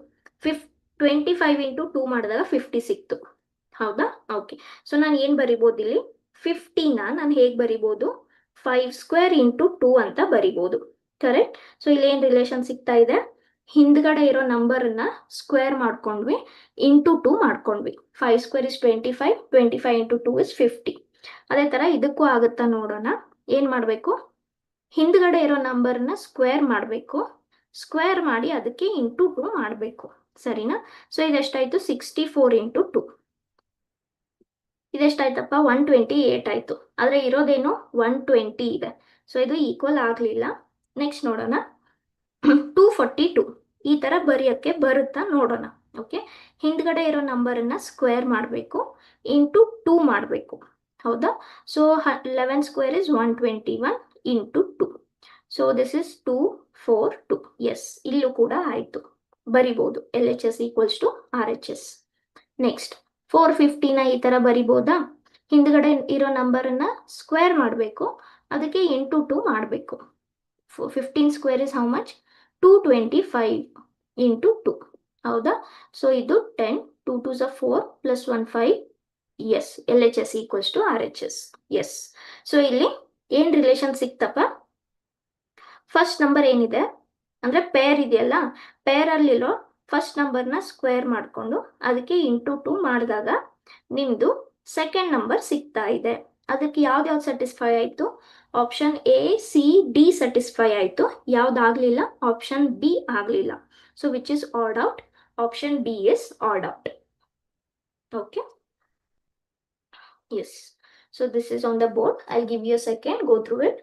25 ಇಂಟು 2 ಮಾಡಿದಾಗ 50 ಸಿಕ್ತು. ಹೌದಾ? ಓಕೆ, ಸೊ ನಾನು ಏನು ಬರಿಬೋದು ಇಲ್ಲಿ? 50ನ ನಾನು ಹೇಗೆ ಬರಿಬೋದು? 5 ಸ್ಕ್ವೇರ್ ಇಂಟು 2 ಅಂತ ಬರಿಬೋದು. ಕರೆಕ್ಟ್? ಸೊ ಇಲ್ಲಿ ಏನು ರಿಲೇಷನ್ ಸಿಗ್ತಾ ಇದೆ? ಹಿಂದ್ಗಡೆ ಇರೋ ನಂಬರನ್ನ ಸ್ಕ್ವೇರ್ ಮಾಡ್ಕೊಂಡ್ವಿ, ಇಂಟು 2 ಮಾಡ್ಕೊಂಡ್ವಿ. 5 ಸ್ಕ್ವೇರ್ ಇಸ್ 25, 25 ಇಂಟು 2 ಇಸ್ 50. ಅದೇ ಥರ ಇದಕ್ಕೂ ಆಗುತ್ತಾ ನೋಡೋಣ. ಏನು ಮಾಡಬೇಕು? ಹಿಂದ್ಗಡೆ ಇರೋ ನಂಬರ್ನ ಸ್ಕ್ವೇರ್ ಮಾಡಬೇಕು, ಸ್ಕ್ವೇರ್ ಮಾಡಿ ಅದಕ್ಕೆ ಇಂಟು 2 ಮಾಡಬೇಕು. ಸರಿನಾ? ಸೊ ಇದೆಷ್ಟಾಯಿತು? 64 ಇಂಟು 2. ಇದೆಷ್ಟಾಯ್ತಪ್ಪ? 128 ಆಯಿತು. ಆದರೆ ಇರೋದೇನು? 120 ಇದೆ. ಸೊ ಇದು ಈಕ್ವಲ್ ಆಗಲಿಲ್ಲ. ನೆಕ್ಸ್ಟ್ ನೋಡೋಣ. 242 ಈ ಥರ ಬರೆಯೋಕ್ಕೆ ಬರುತ್ತಾ ನೋಡೋಣ. ಓಕೆ, ಹಿಂದ್ಗಡೆ ಇರೋ ನಂಬರನ್ನು ಸ್ಕ್ವೇರ್ ಮಾಡಬೇಕು, ಇಂಟು 2 ಮಾಡಬೇಕು. ಹೌದಾ? So 11 square is 121 into 2. So this is 242. Yes, ಇಲ್ಲೂ ಕೂಡ ಆಯಿತು. ಬರಿಬೋದು LHS equals to RHS. Next 450ನ ಈ ಥರ ಬರಿಬೋದಾ? ಹಿಂದ್ಗಡೆ ಇರೋ ನಂಬರನ್ನು ಸ್ಕ್ವೇರ್ ಮಾಡಬೇಕು, ಅದಕ್ಕೆ ಇಂಟು 2 ಮಾಡಬೇಕು. 15 square is how much? 225 into 2. ಹೌದಾ? ಸೊ ಇದು 10, 2 2s are 4 plus 1 5. Yes, LHS equals to RHS. Yes, so ಇಲ್ಲಿ ಏನು ರಿಲೇಷನ್ ಸಿಕ್ತಪ್ಪ? ಫಸ್ಟ್ ನಂಬರ್ ಏನಿದೆ ಅಂದರೆ ಪೇರ್ ಇದೆಯಲ್ಲ, ಪೇರಲ್ಲಿರೋ ಫಸ್ಟ್ ನಂಬರ್ನ ಸ್ಕ್ವೇರ್ ಮಾಡಿಕೊಂಡು ಅದಕ್ಕೆ ಇಂಟು 2 ಮಾಡಿದಾಗ ನಿಮ್ಮದು ಸೆಕೆಂಡ್ ನಂಬರ್ ಸಿಗ್ತಾ ಇದೆ. ಅದಕ್ಕೆ ಯಾವ್ದು ಸ್ಯಾಟಿಸ್ಫೈ ಆಯಿತು? Option A, C, D satisfy ಆಯಿತು. ಯಾವುದಾಗಲಿಲ್ಲ? ಆಪ್ಷನ್ B ಆಗಲಿಲ್ಲ. So which is odd out? Option B is odd out. Okay, yes. So this is on the board. I give you a second, go through it.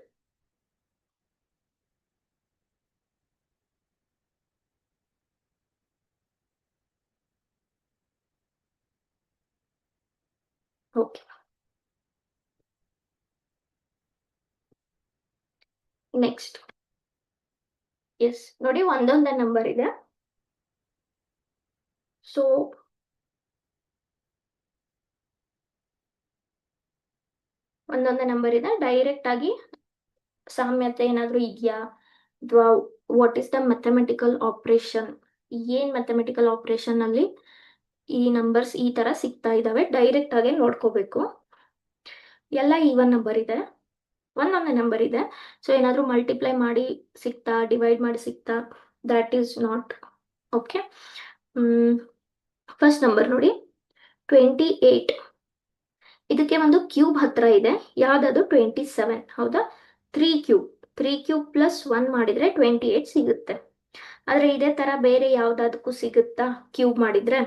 Okay, next. Yes, ನೋಡಿ ಒಂದೊಂದೇ number ಇದೆ. So ಒಂದೊಂದೇ number ಇದೆ. Direct ಆಗಿ ಸಾಮ್ಯತೆ ಏನಾದರೂ ಇದೆಯಾ, ಅಥವಾ what is the mathematical operation, ಏನು ಮ್ಯಾಥಮೆಟಿಕಲ್ ಆಪರೇಷನ್ ಅಲ್ಲಿ ಈ ನಂಬರ್ಸ್ ಈ ತರ ಸಿಗ್ತಾ ಇದಾವೆ, ಡೈರೆಕ್ಟ್ ಆಗಿ ನೋಡ್ಕೋಬೇಕು. ಎಲ್ಲ ಈವನ್ ನಂಬರ್ ಇದೆ, ಒಂದೊಂದೇ ನಂಬರ್ ಇದೆ. ಸೊ ಏನಾದರೂ ಮಲ್ಟಿಪ್ಲೈ ಮಾಡಿ ಸಿಗ್ತಾ, ಡಿವೈಡ್ ಮಾಡಿ ಸಿಗ್ತಾ, that is not okay. First number ನೋಡಿ, 28. ಇದಕ್ಕೆ ಒಂದು ಕ್ಯೂಬ್ ಹತ್ರ ಇದೆ, ಯಾವ್ದದು? 27. ಹೌದಾ? 3 ಕ್ಯೂಬ್ ಪ್ಲಸ್ 1 ಮಾಡಿದ್ರೆ 28 ಸಿಗುತ್ತೆ. ಆದರೆ ಇದೇ ತರ ಬೇರೆ ಯಾವ್ದಾದಕ್ಕೂ ಸಿಗುತ್ತಾ? ಕ್ಯೂಬ್ ಮಾಡಿದ್ರೆ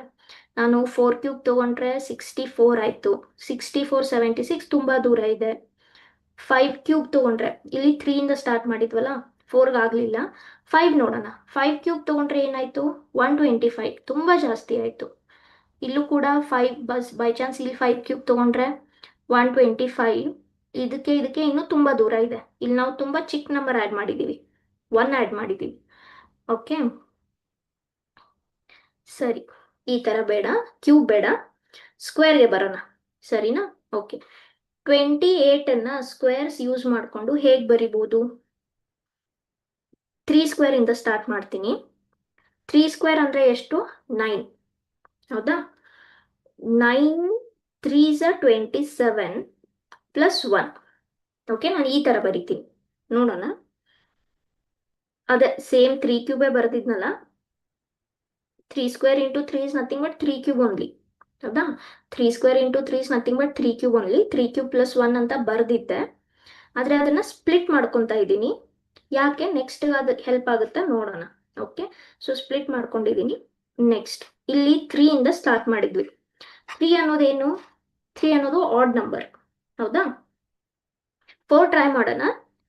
ನಾನು 4 ಕ್ಯೂಬ್ ತಗೊಂಡ್ರೆ 64 ಆಯ್ತು. 64 76 ತುಂಬಾ ದೂರ ಇದೆ. 5 ಕ್ಯೂಬ್ ತಗೊಂಡ್ರೆ, ಇಲ್ಲಿ 3 ಇಂದ ಸ್ಟಾರ್ಟ್ ಮಾಡಿದ್ವಲ್ಲ, 4 ಆಗಲಿಲ್ಲ. 5 ನೋಡೋಣ. 5 ಕ್ಯೂಬ್ ತಗೊಂಡ್ರೆ ಏನಾಯ್ತು? 125, ತುಂಬಾ ಜಾಸ್ತಿ ಆಯ್ತು. ಇಲ್ಲೂ ಕೂಡ 5 ಬೈ ಚಾನ್ಸ್ ಇಲ್ಲಿ 5 ಕ್ಯೂಬ್ ತಗೊಂಡ್ರೆ 125. ಇದಕ್ಕೆ ಇನ್ನೂ ತುಂಬಾ ದೂರ ಇದೆ. ಇಲ್ಲಿ ನಾವು ತುಂಬಾ ಚಿಕ್ಕ ನಂಬರ್ ಆ್ಯಡ್ ಮಾಡಿದ್ದೀವಿ, 1 ಆ್ಯಡ್ ಮಾಡಿದ್ದೀವಿ. ಓಕೆ, ಸರಿ, ಈ ತರ ಬೇಡ, ಕ್ಯೂಬ್ ಬೇಡ, ಸ್ಕ್ವೇರ್ಗೆ ಬರೋಣ. ಸರಿನಾ? ಓಕೆ, 28ಅನ್ನ ಸ್ಕ್ವೇರ್ಸ್ ಯೂಸ್ ಮಾಡಿಕೊಂಡು ಹೇಗೆ ಬರಿಬೋದು? 3 ಸ್ಕ್ವೇರ್ ಇಂದ ಸ್ಟಾರ್ಟ್ ಮಾಡ್ತೀನಿ. 3 ಸ್ಕ್ವೇರ್ ಅಂದ್ರೆ ಎಷ್ಟು? 9. ಹೌದಾ? 9 3s are 27 ಪ್ಲಸ್ 1. ಓಕೆ, ನಾನು ಈ ತರ ಬರಿತೀನಿ, ನೋಡೋಣ. ಅದೇ same 3 ಕ್ಯೂಬೇ ಬರೆದಿದ್ನಲ್ಲ, 3 square into 3 is nothing but 3 cube only. ಹೌದಾ? 3 square into 3 is nothing but 3 cube only. 3 cube plus 1 ಅಂತ ಬರೆದಿದ್ದೆ, ಆದರೆ ಅದನ್ನ ಸ್ಪ್ಲಿಟ್ ಮಾಡ್ಕೊತಾ ಇದ್ದೀನಿ. ಯಾಕೆ ನೆಕ್ಸ್ಟ್ ಅದು ಹೆಲ್ಪ್ ಆಗುತ್ತಾ ನೋಡೋಣ. ಓಕೆ, ಸೊ ಸ್ಪ್ಲಿಟ್ ಮಾಡ್ಕೊಂಡಿದ್ದೀನಿ. ನೆಕ್ಸ್ಟ್ ಇಲ್ಲಿ 3 ಇಂದ ಸ್ಟಾರ್ಟ್ ಮಾಡಿದ್ವಿ. 3 ಅನ್ನೋದೇನು? 3 ಅನ್ನೋದು ಆಡ್ ನಂಬರ್, ಹೌದಾ? 4 ಟ್ರೈ ಮಾಡೋಣ.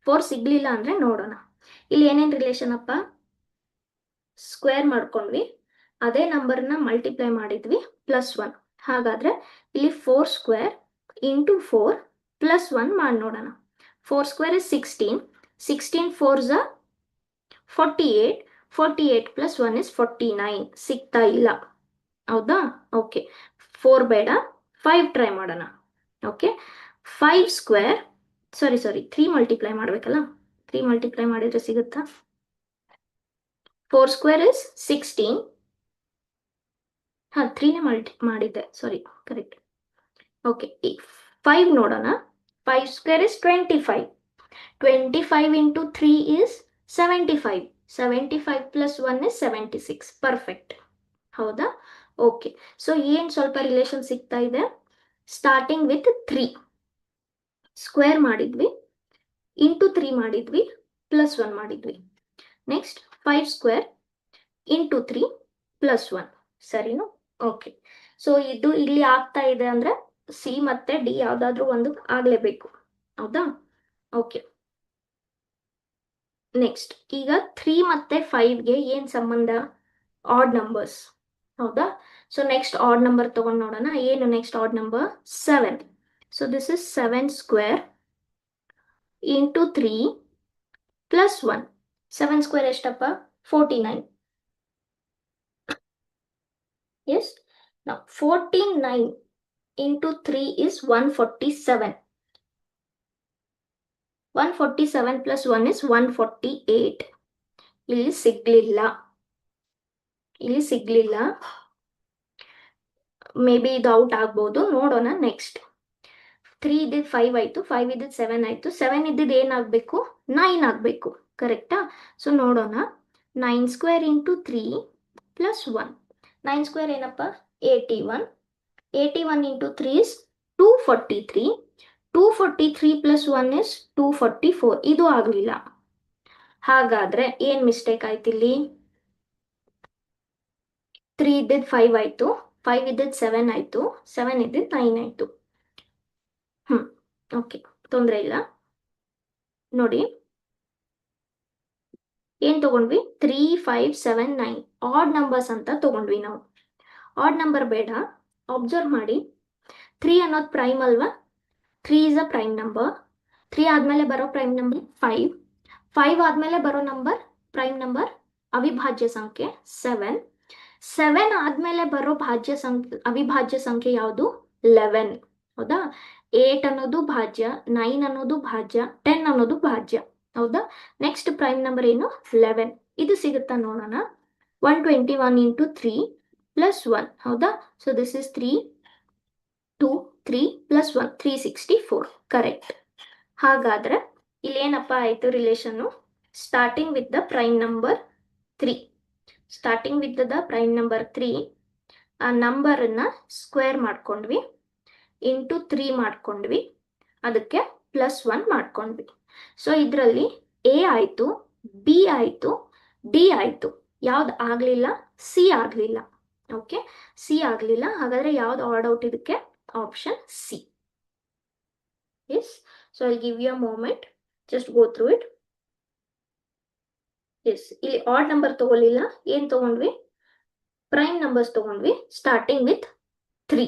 4 ಸಿಗ್ಲಿಲ್ಲ ಅಂದ್ರೆ ನೋಡೋಣ. ಇಲ್ಲಿ ಏನೇನು ರಿಲೇಷನ್ ಅಪ್ಪ? ಸ್ಕ್ವೇರ್ ಮಾಡ್ಕೊಂಡ್ವಿ, ಅದೇ ನಂಬರ್ನ ಮಲ್ಟಿಪ್ಲೈ ಮಾಡಿದ್ವಿ, +1. ಹಾಗಾದ್ರೆ ಇಲ್ಲಿ 4 ಸ್ಕ್ವೇರ್ ಇಂಟು 4 +1 ಮಾಡಿ ನೋಡೋಣ. 4 square is 16. 16 4s are 48. 48 + 1 is 49. ಸಿಗ್ತಾ ಇಲ್ಲ, ಹೌದಾ? ಓಕೆ, 4 ಬೇಡ, 5 ಟ್ರೈ ಮಾಡೋಣ. ಓಕೆ, 5 ಸ್ಕ್ವೇರ್, ಸಾರಿ 3 ಮಲ್ಟಿಪ್ಲೈ ಮಾಡಬೇಕಲ್ಲ, 3 ಮಲ್ಟಿಪ್ಲೈ ಮಾಡಿದ್ರೆ ಸಿಗುತ್ತಾ? 4 ಸ್ಕ್ವೇರ್ ಇಸ್ 16. 3ನೇ ಮಾಡಿದ್ದೆ, ಸಾರಿ, ಕರೆಕ್ಟ್. ಓಕೆ, 5 ನೋಡೋಣ. 5 square is 25. 25 into 3 is 75. 75 + 1 is 76. Perfect, ಹೌದಾ? ಓಕೆ, ಸೊ ಏನು ಸ್ವಲ್ಪ ರಿಲೇಷನ್ ಸಿಗ್ತಾ ಇದೆ? ಸ್ಟಾರ್ಟಿಂಗ್ ವಿತ್ 3 ಸ್ಕ್ವೇರ್ ಮಾಡಿದ್ವಿ, ಇಂಟು 3 ಮಾಡಿದ್ವಿ, +1 ಮಾಡಿದ್ವಿ. Next 5 square into 3 +1. ಸರಿನಾ? ಓಕೆ, ಸೊ ಇದು ಇಲ್ಲಿ ಆಗ್ತಾ ಇದೆ ಅಂದ್ರೆ ಸಿ ಮತ್ತೆ ಡಿ ಯಾವ್ದಾದ್ರು ಒಂದು ಆಗ್ಲೇಬೇಕು, ಹೌದಾ? ಓಕೆ, ನೆಕ್ಸ್ಟ್ ಈಗ 3 ಮತ್ತೆ 5ಗೆ ಏನ್ ಸಂಬಂಧ? ಆಡ್ ನಂಬರ್ಸ್, ಹೌದಾ? ಸೊ ನೆಕ್ಸ್ಟ್ ಆಡ್ ನಂಬರ್ ತಗೊಂಡು ನೋಡೋಣ. ಏನು next odd number? 7. So this is 7 square into 3 +1. 7 square ಎಷ್ಟಪ್ಪ? 49. Yes, now 49 into 3 is 147. 147 + 1 is 148. ಇಲ್ಲಿ ಸಿಗ್ಲಿಲ್ಲ, ಮೇ ಬಿ ಇದು ಔಟ್ ಆಗ್ಬೋದು, ನೋಡೋಣ. ನೆಕ್ಸ್ಟ್ 3 ಇದ್ದಿದ್ದು 5 ಆಯ್ತು, 5 ಇದ್ದಿದ್ದು 7 ಆಯ್ತು, 7 ಇದ್ದಿದ್ದು ಏನಾಗಬೇಕು? 9 ಆಗಬೇಕು, ಕರೆಕ್ಟಾ? ಸೊ ನೋಡೋಣ. 9 ಸ್ಕ್ವೇರ್ ಇಂಟು 3 +1. 9 ಸ್ಕ್ವೇರ್ ಏನಪ್ಪ? 81. 81 ಇಂಟು 3 is 243. 243 + 1 is 244. ಇದು ಆಗಲಿಲ್ಲ. ಹಾಗಾದ್ರೆ ಏನ್ ಮಿಸ್ಟೇಕ್ ಆಯ್ತು ಇಲ್ಲಿ? 3 ಇದ್ದಿದ್ದು 5 ಆಯ್ತು, 5 ಇದ್ದಿದ್ದು 7 ಆಯ್ತು, 7 ಇದ್ದಿದ್ದು 9 ಆಯ್ತು. ಓಕೆ, ತೊಂದರೆ ಇಲ್ಲ. ನೋಡಿ ಏನ್ ತಗೊಂಡ್ವಿ? 3, 5, 7, 9 ಆಡ್ ನಂಬರ್ಸ್ ಅಂತ ತಗೊಂಡ್ವಿ ನಾವು. ಆಡ್ ನಂಬರ್ ಬೇಡ, ಅಬ್ಸರ್ವ್ ಮಾಡಿ. 3 ಅನ್ನೋದು ಪ್ರೈಮ್ ಅಲ್ವಾ? 3 is a prime number. 3 ಆದ್ಮೇಲೆ ಬರೋ ಪ್ರೈಮ್ ನಂಬರ್ 5. 5 ಆದ್ಮೇಲೆ ಬರೋ ನಂಬರ್ ಪ್ರೈಮ್ ನಂಬರ್ ಅವಿಭಾಜ್ಯ ಸಂಖ್ಯೆ 7. 7 ಆದ್ಮೇಲೆ ಬರೋ ಅವಿಭಾಜ್ಯ ಸಂಖ್ಯೆ ಯಾವುದು? 11, ಹೌದಾ? 8 ಅನ್ನೋದು ಭಾಜ್ಯ, 9 ಅನ್ನೋದು ಭಾಜ್ಯ, 10 ಅನ್ನೋದು ಭಾಜ್ಯ, ಹೌದಾ? ನೆಕ್ಸ್ಟ್ ಪ್ರೈಮ್ ನಂಬರ್ ಏನು? 11. ಇದು ಸಿಗುತ್ತಾ ನೋಡೋಣ. 121 ಇಂಟು 3 +1, ಹೌದಾ? So this is 3, 2, 3 + 1, 364. ಕರೆಕ್ಟ್. ಹಾಗಾದ್ರೆ ಇಲ್ಲಿ ಏನಪ್ಪ ಆಯ್ತು relation? Starting with the prime number 3. Starting with the prime number 3, ಆ ನಂಬರನ್ನ ಸ್ಕ್ವೇರ್ ಮಾಡ್ಕೊಂಡ್ವಿ, ಇಂಟು 3 ಮಾಡ್ಕೊಂಡ್ವಿ, ಅದಕ್ಕೆ +1 ಮಾಡ್ಕೊಂಡ್ವಿ. ಸೊ ಇದರಲ್ಲಿ ಎ ಆಯ್ತು, ಬಿ ಆಯ್ತು, ಡಿ ಆಯ್ತು. ಯಾವ್ದು ಆಗ್ಲಿಲ್ಲ? ಸಿ ಆಗ್ಲಿಲ್ಲ. ಓಕೆ, ಸಿ ಆಗ್ಲಿಲ್ಲ. ಹಾಗಾದ್ರೆ ಯಾವ್ದು ಆಡ್ ಔಟ್ ಇದಕ್ಕೆ? Option C. Yes, so I give you a moment, just go through it. Yes, ಇಲ್ಲಿ ಆಡ್ ನಂಬರ್ ತಗೊಳ್ಳಿಲ್ಲ, ಏನ್ ತಗೊಂಡ್ವಿ? ಪ್ರೈಮ್ ನಂಬರ್ಸ್ ತಗೊಂಡ್ವಿ, ಸ್ಟಾರ್ಟಿಂಗ್ ವಿತ್ 3.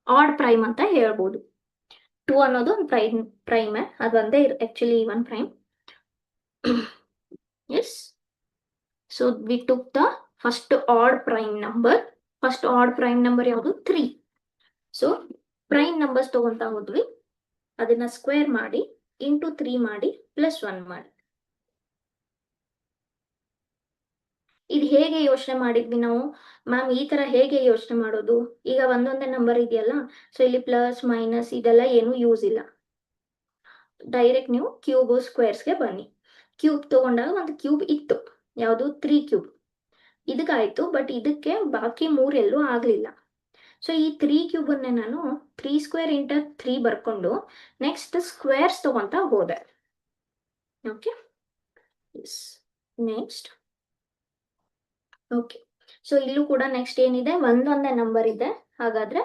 ಆಡ್ ಪ್ರೈಮ್ ಅಂತ ಹೇಳ್ಬೋದು. 2 ಅನ್ನೋದು ಒಂದು ಪ್ರೈಮ್, ಅದು ಒಂದೇ actually one prime. Yes, so we took the first odd prime number. First odd prime number ಯಾವುದು? 3. ಸೊ ಪ್ರೈಮ್ ನಂಬರ್ಸ್ ತಗೊಂತಾ ಹೋದ್ವಿ, ಅದನ್ನ ಸ್ಕ್ವೇರ್ ಮಾಡಿ, ಇಂಟು 3 ಮಾಡಿ, +1 ಮಾಡಿ. ಇದು ಹೇಗೆ ಯೋಚನೆ ಮಾಡಿದ್ವಿ ನಾವು? ಮ್ಯಾಮ್ ಈ ತರ ಹೇಗೆ ಯೋಚನೆ ಮಾಡೋದು? ಈಗ ಒಂದೊಂದೇ ನಂಬರ್ ಇದೆಯಲ್ಲ, ಸೊ ಇಲ್ಲಿ ಪ್ಲಸ್ ಮೈನಸ್ ಇದೆಲ್ಲ ಏನು ಯೂಸ್ ಇಲ್ಲ. ಡೈರೆಕ್ಟ್ ನೀವು ಕ್ಯೂಬ್ ಸ್ಕ್ವೇರ್ಸ್ಗೆ ಬನ್ನಿ. ಕ್ಯೂಬ್ ತಗೊಂಡಾಗ ಒಂದು ಕ್ಯೂಬ್ ಇತ್ತು, ಯಾವುದು? 3 ಕ್ಯೂಬ್. ಇದಕ್ಕಾಯ್ತು, ಬಟ್ ಇದಕ್ಕೆ ಬಾಕಿ 3 ಎಲ್ಲೂ ಆಗ್ಲಿಲ್ಲ. ಸೊ ಈ 3 ಕ್ಯೂಬ್ ಅನ್ನೇ ನಾನು 3 ಸ್ಕ್ವೇರ್ ಇಂಟು 3 ಬರ್ಕೊಂಡು ನೆಕ್ಸ್ಟ್ ಸ್ಕ್ವೇರ್ಸ್ ತಗೊಂತ ಹೋದೆ. Okay. Yes. Next. Okay, so ಇಲ್ಲೂ ಕೂಡ ನೆಕ್ಸ್ಟ್ ಏನಿದೆ, ಒಂದೊಂದೇ ನಂಬರ್ ಇದೆ. ಹಾಗಾದ್ರೆ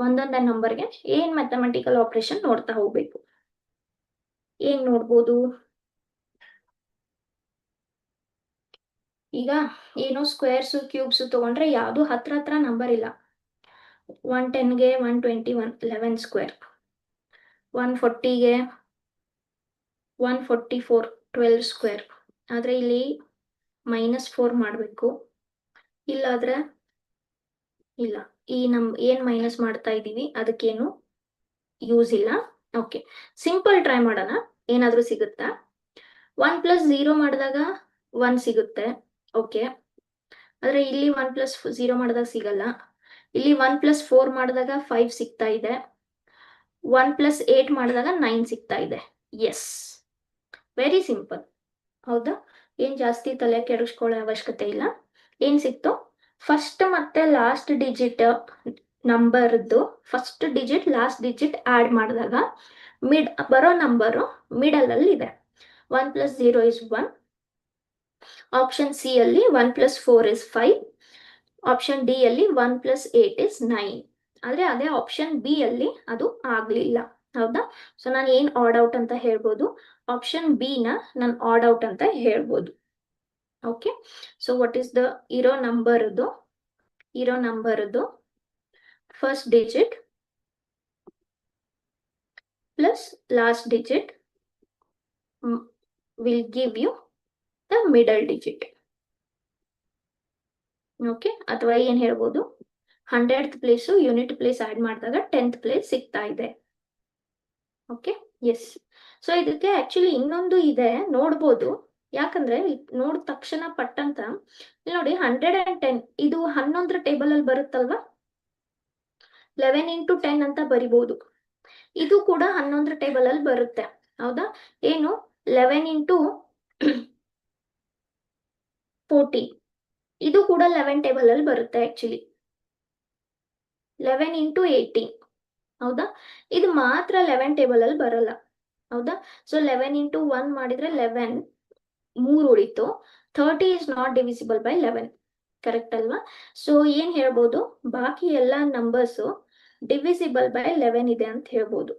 ಒಂದೊಂದೇ ನಂಬರ್ಗೆ ಏನ್ ಮ್ಯಾಥಮೆಟಿಕಲ್ ಆಪರೇಷನ್ ನೋಡ್ತಾ ಹೋಗ್ಬೇಕು. ಏನ್ ನೋಡ್ಬೋದು ಈಗ? ಏನೋ ಸ್ಕ್ವೇರ್ಸ್ ಕ್ಯೂಬ್ಸ್ ತಗೊಂಡ್ರೆ ಯಾವ್ದು ಹತ್ರ ಹತ್ರ ನಂಬರ್ ಇಲ್ಲ. 110ಗೆ 121 11 ಸ್ಕ್ವೇರ್, 140ಗೆ 144 12 ಸ್ಕ್ವೇರ್. ಆದ್ರೆ ಇಲ್ಲಿ -4 ಮಾಡಬೇಕು. ಇಲ್ಲಾದ್ರೆ ಇಲ್ಲ, ಈ ಏನ್ ಮೈನಸ್ ಮಾಡ್ತಾ ಇದೀವಿ ಅದಕ್ಕೇನು ಯೂಸ್ ಇಲ್ಲ. ಓಕೆ, ಸಿಂಪಲ್ ಟ್ರೈ ಮಾಡೋಣ, ಏನಾದ್ರೂ ಸಿಗುತ್ತಾ? 1+0 ಮಾಡಿದಾಗ 1 ಸಿಗುತ್ತೆ. ಓಕೆ, ಆದ್ರೆ ಇಲ್ಲಿ 1+0 ಮಾಡಿದಾಗ ಸಿಗಲ್ಲ. ಇಲ್ಲಿ 1+4 ಮಾಡಿದಾಗ 5 ಸಿಗ್ತಾ ಇದೆ. 1+8 ಮಾಡಿದಾಗ 9 ಸಿಗ್ತಾ ಇದೆ. Yes, very simple. ಹೌದಾ? ಏನ್ ಜಾಸ್ತಿ ತಲೆ ಕೆಡಿಸ್ಕೊಳ್ಳೋ ಅವಶ್ಯಕತೆ ಇಲ್ಲ. ಏನ್ ಸಿಕ್ತು? ಫಸ್ಟ್ ಮತ್ತೆ ಲಾಸ್ಟ್ ಡಿಜಿಟ್ ನಂಬರ್ದು first digit last digit add ಮಾಡಿದಾಗ ಬರೋ ನಂಬರು ಮಿಡಲ್ ಅಲ್ಲಿ ಇದೆ. 1+0 is 1. ಆಪ್ಷನ್ ಸಿ ಅಲ್ಲಿ 1+4 is 5. ಆಪ್ಷನ್ ಡಿ ಅಲ್ಲಿ 1+8 is 9. ಆದ್ರೆ ಅದೇ ಆಪ್ಷನ್ ಬಿ ಅಲ್ಲಿ ಅದು ಆಗ್ಲಿಲ್ಲ. ಹೌದಾ? ಸೊ ನಾನು ಏನ್ ಆಡ್ ಔಟ್ ಅಂತ ಹೇಳ್ಬೋದು? ಆಪ್ಷನ್ ಬಿ ನ ನಾನು ಆಡ್ ಔಟ್ ಅಂತ ಹೇಳ್ಬೋದು. Okay, so what is the ಇರೋ ನಂಬರ್ದು first digit plus last digit will give you the middle digit. Okay, ಅಥವಾ ಏನ್ ಹೇಳ್ಬೋದು, 100th place unit place add ಮಾಡಿದಾಗ 10th ಪ್ಲೇಸ್ ಸಿಗ್ತಾ ಇದೆ. Okay, yes. ಸೊ ಇದಕ್ಕೆ ಆಕ್ಚುಲಿ ಇನ್ನೊಂದು ಇದೆ, ನೋಡ್ಬೋದು. ಯಾಕಂದ್ರೆ ನೋಡಿದ ತಕ್ಷಣ ಪಟ್ಟಂತ ಇಲ್ಲಿ ನೋಡಿ 110 ಇದು 11ರ ಟೇಬಲ್ ಅಲ್ಲಿ ಬರುತ್ತಲ್ವಾ, 11 into 10 ಅಂತ ಬರಿಬಹುದು. ಇದು ಕೂಡ 11ರ ಟೇಬಲ್ ಅಲ್ಲಿ ಬರುತ್ತೆ. ಹೌದಾ? ಏನು 11 into 40 ಇದು ಕೂಡ 11 ಟೇಬಲ್ ಅಲ್ಲಿ ಬರುತ್ತೆ ಆಕ್ಚುಲಿ. 11 into 18 ಹೌದಾ? ಇದು ಮಾತ್ರ 11 ಟೇಬಲ್ ಅಲ್ಲಿ ಬರಲ್ಲ. ಹೌದಾ? ಸೊ 11 into 1 ಮಾಡಿದ್ರೆ 11, 3 ಉಳಿತು. 30 is not divisible by 11. Correct ಅಲ್ವಾ? ಸೊ ಏನ್ ಹೇಳ್ಬೋದು, ಬಾಕಿ ಎಲ್ಲಾ ನಂಬರ್ಸ್ ಡಿವಿಸಿಬಲ್ ಬೈ 11 ಇದೆ ಅಂತ ಹೇಳ್ಬೋದು.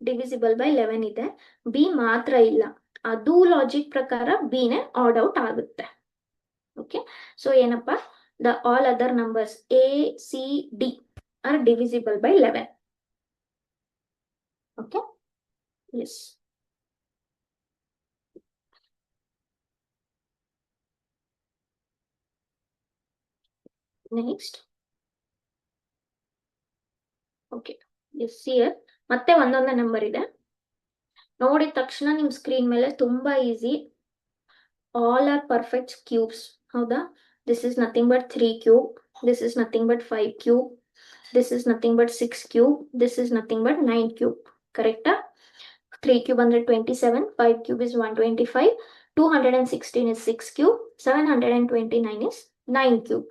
ಡಿವಿಸಿಬಲ್ ಬೈ 11 ಇದೆ, ಬಿ ಮಾತ್ರ ಇಲ್ಲ. ಅದು ಲಾಜಿಕ್ ಪ್ರಕಾರ ಬಿ ನೇ ಆಡ್ ಔಟ್ ಆಗುತ್ತೆ. ಓಕೆ, ಸೊ ಏನಪ್ಪಾ, the all other numbers A, C, D are divisible by 11. Okay, yes. Next. Okay, yes, here ಮತ್ತೆ ಒಂದೊಂದೇ ನಂಬರ್ ಇದೆ. ನೋಡಿದ ತಕ್ಷಣ ನಿಮ್ ಸ್ಕ್ರೀನ್ ಮೇಲೆ ತುಂಬಾ easy. All are perfect cubes. ಹೌದಾ? This is nothing but 3 cube. This is nothing but 5 cube. This is nothing but 6 cube. This is nothing but 9 cube. Correct? 3 cube under 27. 5 cube is 125. 216 is 6 cube. 729 is 9 cube.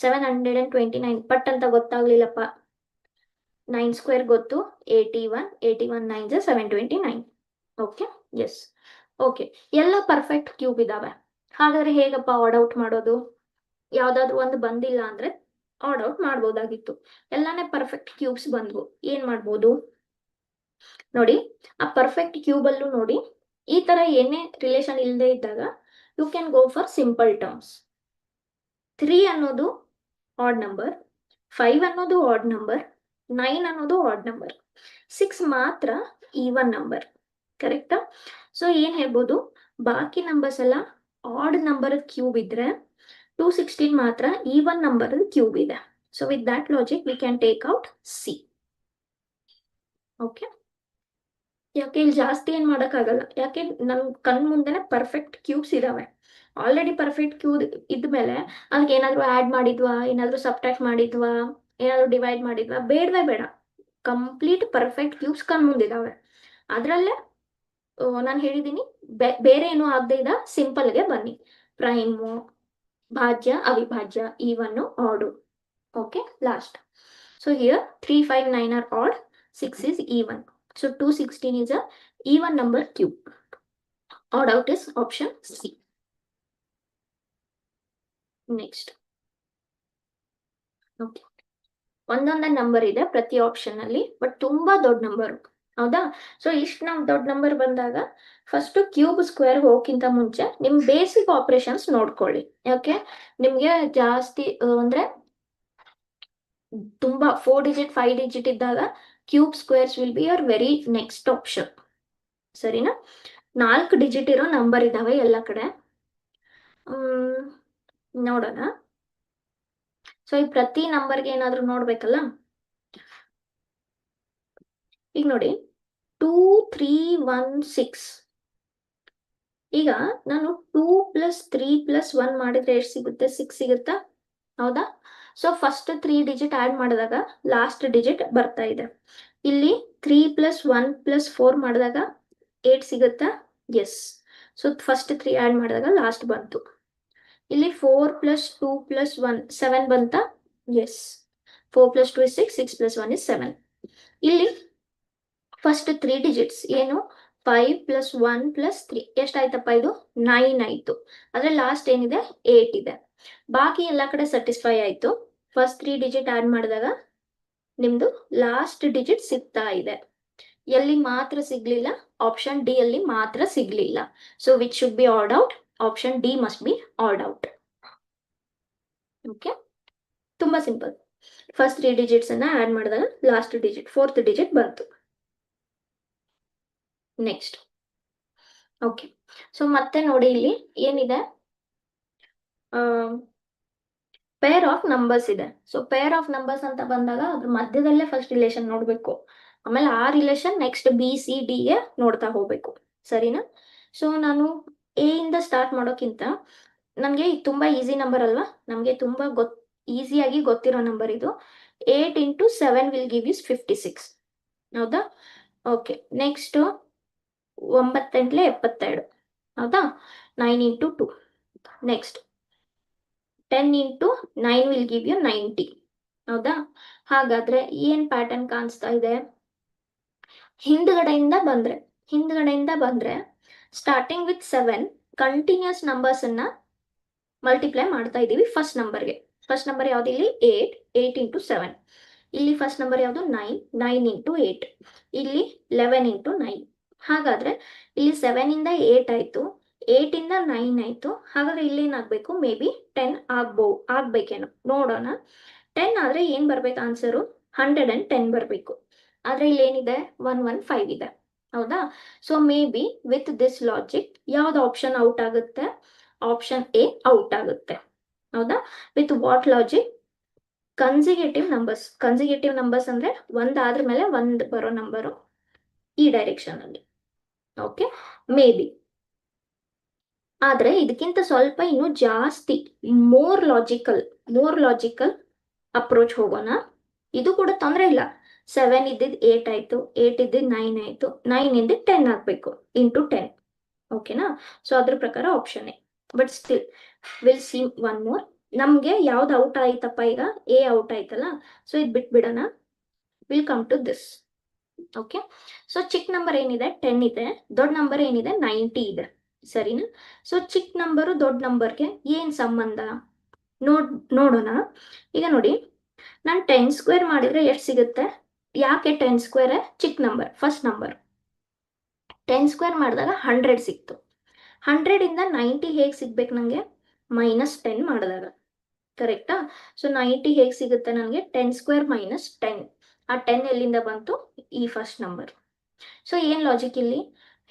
729 ಪಟ್ ಅಂತ ಗೊತ್ತಾಗ್ಲಿಲ್ಲಪ್ಪ. 9 square ಗೊತ್ತು, 81. 81 9 is 729. Okay, yes. Okay, ಎಲ್ಲ perfect cube ಇದಾವೆ. ಹಾಗಾದ್ರೆ ಹೇಗಪ್ಪ add out ಮಾಡೋದು? ಯಾವ್ದಾದ್ರು ಒಂದು ಬಂದಿಲ್ಲ ಅಂದ್ರೆ ಆಡ್ ಔಟ್ ಮಾಡ್ಬೋದಾಗಿತ್ತು. ಎಲ್ಲಾನೇ ಪರ್ಫೆಕ್ಟ್ ಕ್ಯೂಬ್ಸ್ ಬಂದ್ವು. ಏನ್ ಮಾಡ್ಬೋದು ನೋಡಿ, ಆ ಪರ್ಫೆಕ್ಟ್ ಕ್ಯೂಬ್ ಅಲ್ಲೂ ನೋಡಿ, ಈ ತರ ಏನೇ ರಿಲೇಷನ್ ಇಲ್ಲದೆ ಇದ್ದಾಗ you can go for simple terms. 3 ಅನ್ನೋದು ಆಡ್ ನಂಬರ್, 5 ಅನ್ನೋದು ಆಡ್ ನಂಬರ್, 9 ಅನ್ನೋದು ಆಡ್ ನಂಬರ್, 6 ಮಾತ್ರ ಈವನ್ ನಂಬರ್. ಕರೆಕ್ಟಾ? ಸೊ ಏನ್ ಹೇಳ್ಬೋದು, ಬಾಕಿ ನಂಬರ್ಸ್ ಎಲ್ಲ ಆಡ್ ನಂಬರ್ ಕ್ಯೂಬ್ ಇದ್ರೆ 216 ಮಾತ್ರ ಈವನ್ ನಂಬರ್ ಕ್ಯೂಬ್ ಇದೆ. So with that logic we can take out C. Okay, ಯಾಕೆ ಇಲ್ಲಿ ಜಾಸ್ತಿ ಏನ್ ಮಾಡಕ್ಕಾಗಲ್ಲ, ಯಾಕೆ ನನ್ ಕಣ್ ಮುಂದೆನೆ ಪರ್ಫೆಕ್ಟ್ ಕ್ಯೂಬ್ಸ್ ಇದಾವೆ. ಆಲ್ರೆಡಿ ಪರ್ಫೆಕ್ಟ್ ಕ್ಯೂಬ್ ಇದ್ಮೇಲೆ ಅದಕ್ಕೆ ಏನಾದ್ರು ಆಡ್ ಮಾಡಿದ್ವಾ, ಏನಾದ್ರು ಸಬ್ಟ್ರಾಕ್ಟ್ ಮಾಡಿದ್ವಾ, ಏನಾದ್ರು ಡಿವೈಡ್ ಮಾಡಿದ್ವಾ? ಬೇಡವೇ ಬೇಡ. ಕಂಪ್ಲೀಟ್ ಪರ್ಫೆಕ್ಟ್ ಕ್ಯೂಬ್ಸ್ ಕಣ್ ಮುಂದಿದಾವೆ. ಅದ್ರಲ್ಲೇ ನಾನು ಹೇಳಿದೀನಿ, ಬೇರೆ ಏನು ಆಗದೆ ಇದ್ದ ಸಿಂಪಲ್ಗೆ ಬನ್ನಿ. ಪ್ರೈಮು, ಭಾಜ್ಯ, ಅವಿಭಾಜ್ಯ, ಈವನ್ನು, ಆಡು. Okay, last. So here 3, 5, 9 are odd, 6 is even. So 216 is a even number cube. Odd out is option C. Next okay, ಒಂದೊಂದೇ ನಂಬರ್ ಇದೆ ಪ್ರತಿ ಆಪ್ಷನ್ ಅಲ್ಲಿ, ಬಟ್ ತುಂಬಾ ದೊಡ್ಡ ನಂಬರ್, ಹೌದಾ? ಸೊ ಇಷ್ಟು ದೊಡ್ಡ ನಂಬರ್ ಬಂದಾಗ ಫಸ್ಟ್ ಕ್ಯೂಬ್ ಸ್ಕ್ವೇರ್ ಹೋಗಕ್ಕಿಂತ ಮುಂಚೆ ನಿಮ್ ಬೇಸಿಕ್ ಆಪರೇಷನ್ಸ್ ನೋಡ್ಕೊಳ್ಳಿ. ಓಕೆ, ನಿಮ್ಗೆ ಜಾಸ್ತಿ ಅಂದ್ರೆ ತುಂಬಾ 4 ಡಿಜಿಟ್ 5 ಡಿಜಿಟ್ ಇದ್ದಾಗ cube squares will be your very next option. ಸರಿನಾ? 4 ಡಿಜಿಟ್ ಇರೋ ನಂಬರ್ ಇದಾವೆ ಎಲ್ಲ ಕಡೆ. ನೋಡೋಣ. ಸೊ ಈ ಪ್ರತಿ ನಂಬರ್ಗೆ ಏನಾದ್ರು ನೋಡ್ಬೇಕಲ್ಲ. ಈಗ ನೋಡಿ 2 3 1 6. ಈಗ ನಾನು 2 + 3 + 1 ಮಾಡಿದ್ರೆ ಎಷ್ಟು ಸಿಗುತ್ತೆ? 6 ಸಿಗುತ್ತಾ? ಹೌದಾ? ಸೊ ಫಸ್ಟ್ 3 ಡಿಜಿಟ್ ಆಡ್ ಮಾಡಿದಾಗ ಲಾಸ್ಟ್ ಡಿಜಿಟ್ ಬರ್ತಾ ಇದೆ. ಇಲ್ಲಿ 3 + 1 + 4 ಮಾಡಿದಾಗ 8 ಸಿಗುತ್ತಾ? ಎಸ್. ಸೊ ಫಸ್ಟ್ 3 ಆಡ್ ಮಾಡಿದಾಗ ಲಾಸ್ಟ್ ಬಂತು. ಇಲ್ಲಿ 4 + 2 + 1 7 ಬಂತಾ? ಎಸ್. 4 + 2 is 6, 6 + 1 is 7. ಇಲ್ಲಿ ಫಸ್ಟ್ 3 ಡಿಜಿಟ್ಸ್ ಏನು? 5 + 1 + 3 ಎಷ್ಟಾಯ್ತಪ್ಪ? ಇದು 9 ಆಯ್ತು. ಆದ್ರೆ ಲಾಸ್ಟ್ ಏನಿದೆ? 8 ಇದೆ. ಬಾಕಿ ಎಲ್ಲ ಕಡೆ ಸ್ಯಾಟಿಸ್ಫೈ ಆಯ್ತು. ಫಸ್ಟ್ 3 ಡಿಜಿಟ್ ಆಡ್ ಮಾಡಿದಾಗ ನಿಮ್ದು ಲಾಸ್ಟ್ ಡಿಜಿಟ್ ಸಿಗ್ತಾ ಇದೆ. ಎಲ್ಲಿ ಮಾತ್ರ ಸಿಗ್ಲಿಲ್ಲ? ಆಪ್ಷನ್ ಡಿ ಅಲ್ಲಿ ಮಾತ್ರ ಸಿಗ್ಲಿಲ್ಲ. So which should be odd out? Option D must be odd out. Okay, ತುಂಬಾ ಸಿಂಪಲ್. ಫಸ್ಟ್ 3 ಡಿಜಿಟ್ಸ್ ಅನ್ನ ಆಡ್ ಮಾಡಿದಾಗ ಲಾಸ್ಟ್ ಡಿಜಿಟ್ 4th ಡಿಜಿಟ್ ಬಂತು. ನೆಕ್ಸ್ಟ್ ಓಕೆ, ಸೊ ಮತ್ತೆ ನೋಡಿ ಇಲ್ಲಿ ಏನಿದೆ? ಪೇರ್ ಆಫ್ ನಂಬರ್ಸ್ ಇದೆ. ಸೊ ಪೇರ್ ಆಫ್ ನಂಬರ್ಸ್ ಅಂತ ಬಂದಾಗ ಅದ್ರ ಮಧ್ಯದಲ್ಲೇ ಫಸ್ಟ್ ರಿಲೇಷನ್ ನೋಡ್ಬೇಕು, ಆಮೇಲೆ ಆ relation next B C D ಗೆ ನೋಡ್ತಾ ಹೋಗ್ಬೇಕು. ಸರಿನಾ? ಸೊ ನಾನು ಎ ಇಂದ ಸ್ಟಾರ್ಟ್ ಮಾಡೋಕ್ಕಿಂತ ನಮ್ಗೆ ತುಂಬಾ ಈಸಿ ನಂಬರ್ ಅಲ್ವಾ, ನಮ್ಗೆ ತುಂಬಾ ಈಸಿಯಾಗಿ ಗೊತ್ತಿರೋ ನಂಬರ್ ಇದು. 8 × 7 ವಿಲ್ ಗಿವ್ ಇಸ್ 56. ಹೌದಾ? Okay, next 9 × 72. ಹೌದಾ? 9 × 2. Next 10 × 9 will give you 90. ಹೌದಾ? ಹಾಗಾದ್ರೆ ಏನ್ ಪ್ಯಾಟರ್ನ್ ಕಾಣಿಸ್ತಾ ಇದೆ? ಹಿಂದ್ಗಡೆಯಿಂದ ಬಂದ್ರೆ ಸ್ಟಾರ್ಟಿಂಗ್ ವಿತ್ 7 ಕಂಟಿನ್ಯೂಸ್ ನಂಬರ್ಸ್ ಅನ್ನ ಮಲ್ಟಿಪ್ಲೈ ಮಾಡ್ತಾ ಇದೀವಿ ಫಸ್ಟ್ ನಂಬರ್ಗೆ. ಫಸ್ಟ್ ನಂಬರ್ ಯಾವ್ದು ಇಲ್ಲಿ? 8. 8 × 7. ಇಲ್ಲಿ ಫಸ್ಟ್ ನಂಬರ್ ಯಾವುದು? 9. 9 × 8. ಇಲ್ಲಿ 11 × 9. ಹಾಗಾದ್ರೆ ಇಲ್ಲಿ 7 ಇಂದ 8 ಆಯ್ತು, 8 ಇಂದ 9 ಆಯ್ತು. ಹಾಗಾದ್ರೆ ಇಲ್ಲಿ ಏನಾಗ್ಬೇಕು? ಮೇ ಬಿ 10 ಆಗ್ಬೇಕೇನೋ, ನೋಡೋಣ. 10 ಆದ್ರೆ ಏನ್ ಬರ್ಬೇಕು ಆನ್ಸರು? 110 ಬರ್ಬೇಕು. ಆದ್ರೆ ಇಲ್ಲಿ ಏನಿದೆ? 115 ಇದೆ. ಹೌದಾ? So maybe with this logic ಯಾವ್ದು ಆಪ್ಷನ್ ಔಟ್ ಆಗುತ್ತೆ? ಆಪ್ಷನ್ ಎ ಔಟ್ ಆಗುತ್ತೆ. ಹೌದಾ? With what logic? Consecutive numbers ಅಂದ್ರೆ ಒಂದಾದ್ರ ಮೇಲೆ ಒಂದ್ ಬರೋ ನಂಬರು ಈ ಡೈರೆಕ್ಷನ್ ಅಲ್ಲಿ. Okay, maybe. ಆದ್ರೆ ಇದಕ್ಕಿಂತ ಸ್ವಲ್ಪ ಇನ್ನು ಜಾಸ್ತಿ ಮೋರ್ ಲಾಜಿಕಲ್ ಅಪ್ರೋಚ್ ಹೋಗೋಣ. ಇದು ಕೂಡ ತೊಂದರೆ ಇಲ್ಲ. 7 ಇದ್ದಿದ್ 8 ಆಯ್ತು, 8 ಇದ್ದಿದ್ 9 ಆಯ್ತು, 9 ಇದ್ದಿದ್ 10 ಆಗ್ಬೇಕು ಇಂಟು 10. ಓಕೆನಾ? ಸೊ ಅದ್ರ ಪ್ರಕಾರ option A. But still will see one more. ನಮ್ಗೆ ಯಾವ್ದು ಔಟ್ ಆಯ್ತಪ್ಪ? ಈಗ ಎ ಔಟ್ ಆಯ್ತಲ್ಲ, ಸೊ ಇದು ಬಿಟ್ಬಿಡೋಣ. Will come to this. Okay, so ಚಿಕ್ಕ ನಂಬರ್ ಏನಿದೆ? 10 ಇದೆ. ದೊಡ್ಡ ನಂಬರ್ ಏನಿದೆ? 90 ಇದೆ. ಸರಿನಾ? ಸೊ ಚಿಕ್ಕ ನಂಬರು ದೊಡ್ಡ ನಂಬರ್ಗೆ ಏನ್ ಸಂಬಂಧ ನೋಡೋಣ. ಈಗ ನೋಡಿ, ನಾನು 10 ಸ್ಕ್ವೇರ್ ಮಾಡಿದ್ರೆ ಎಷ್ಟು ಸಿಗುತ್ತೆ? ಯಾಕೆ 10 ಸ್ಕ್ವೇರ್? ಚಿಕ್ಕ ನಂಬರ್, ಫಸ್ಟ್ ನಂಬರ್. 10 ಸ್ಕ್ವೇರ್ ಮಾಡಿದಾಗ 100 ಸಿಕ್ತು. 100 ಇಂದ 90 ಹೇಗೆ ಸಿಗ್ಬೇಕು ನಂಗೆ? -10 ಮಾಡಿದಾಗ. ಕರೆಕ್ಟಾ? ಸೊ 90 ಹೇಗೆ ಸಿಗುತ್ತೆ ನನಗೆ? 10 ಸ್ಕ್ವೇರ್ -10. ಆ 10 ಎಲ್ಲಿಂದ ಬಂತು? ಈ ಫಸ್ಟ್ ನಂಬರ್. ಸೊ ಏನ್ ಲಾಜಿಕ್ ಇಲ್ಲಿ?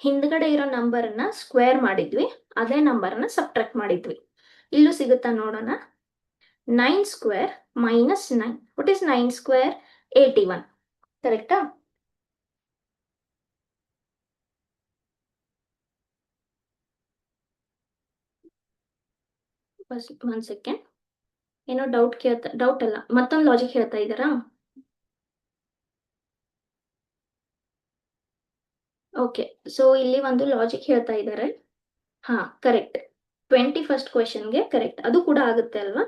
ಹಿಂದ್ಗಡೆ ಇರೋ ನಂಬರ್ ಅನ್ನ ಸ್ಕ್ವೇರ್ ಮಾಡಿದ್ವಿ, ಅದೇ ನಂಬರ್ ಅನ್ನ ಸಬ್ಟ್ರಾಕ್ಟ್ ಮಾಡಿದ್ವಿ. ಇಲ್ಲೂ ಸಿಗುತ್ತಾ ನೋಡೋಣ. 9 ಸ್ಕ್ವೇರ್ -9. What is 9 square? 81. ಕರೆಕ್ಟಾ? ಒಂದ್ ಸೆಕೆಂಡ್, ಏನೋ ಡೌಟ್ ಅಲ್ಲ, ಮತ್ತೊಂದು ಲಾಜಿಕ್ ಹೇಳ್ತಾ ಇದ್ದಾರಾ? ಓಕೆ, ಸೊ ಇಲ್ಲಿ ಒಂದು ಲಾಜಿಕ್ ಹೇಳ್ತಾ ಇದ್ದಾರೆ. ಹಾ, ಕರೆಕ್ಟ್. 21st ಕ್ವೆಶನ್ಗೆ ಕರೆಕ್ಟ್, ಅದು ಕೂಡ ಆಗುತ್ತೆ ಅಲ್ವಾ?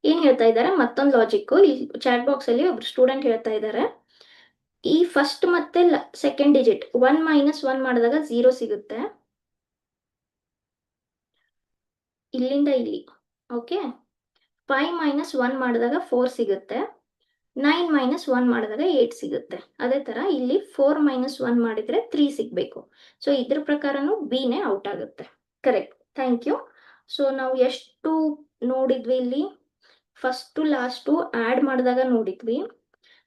ಏನ್ ಹೇಳ್ತಾ ಇದ್ದಾರೆ? ಮತ್ತೊಂದು ಲಾಜಿಕ್ ಈ ಚಾಟ್ ಬಾಕ್ಸ್ ಅಲ್ಲಿ ಒಬ್ರು ಸ್ಟೂಡೆಂಟ್ ಹೇಳ್ತಾ ಇದ್ದಾರೆ. ಈ ಫಸ್ಟ್ ಮತ್ತೆ ಸೆಕೆಂಡ್ ಡಿಜಿಟ್ 1 - 1 ಮಾಡಿದಾಗ 0 ಸಿಗುತ್ತೆ. ಇಲ್ಲಿಂದ ಇಲ್ಲಿ. ಓಕೆ, 5 ಮೈನಸ್ 1 ಮಾಡಿದಾಗ 4 ಸಿಗುತ್ತೆ. 9 ಮೈನಸ್ 1 ಮಾಡಿದಾಗ 8 ಸಿಗುತ್ತೆ. ಅದೇ ತರ ಇಲ್ಲಿ 4 ಮೈನಸ್ 1 ಮಾಡಿದ್ರೆ 3 ಸಿಗ್ಬೇಕು. ಸೊ ಇದ್ರ ಪ್ರಕಾರನು ಬಿ ನೇ ಔಟ್ ಆಗುತ್ತೆ. Correct, thank you. ಸೊ ನಾವು ಎಷ್ಟು ನೋಡಿದ್ವಿ ಇಲ್ಲಿ? ಫಸ್ಟ್ ಲಾಸ್ಟು ಆಡ್ ಮಾಡಿದಾಗ ನೋಡಿದ್ವಿ.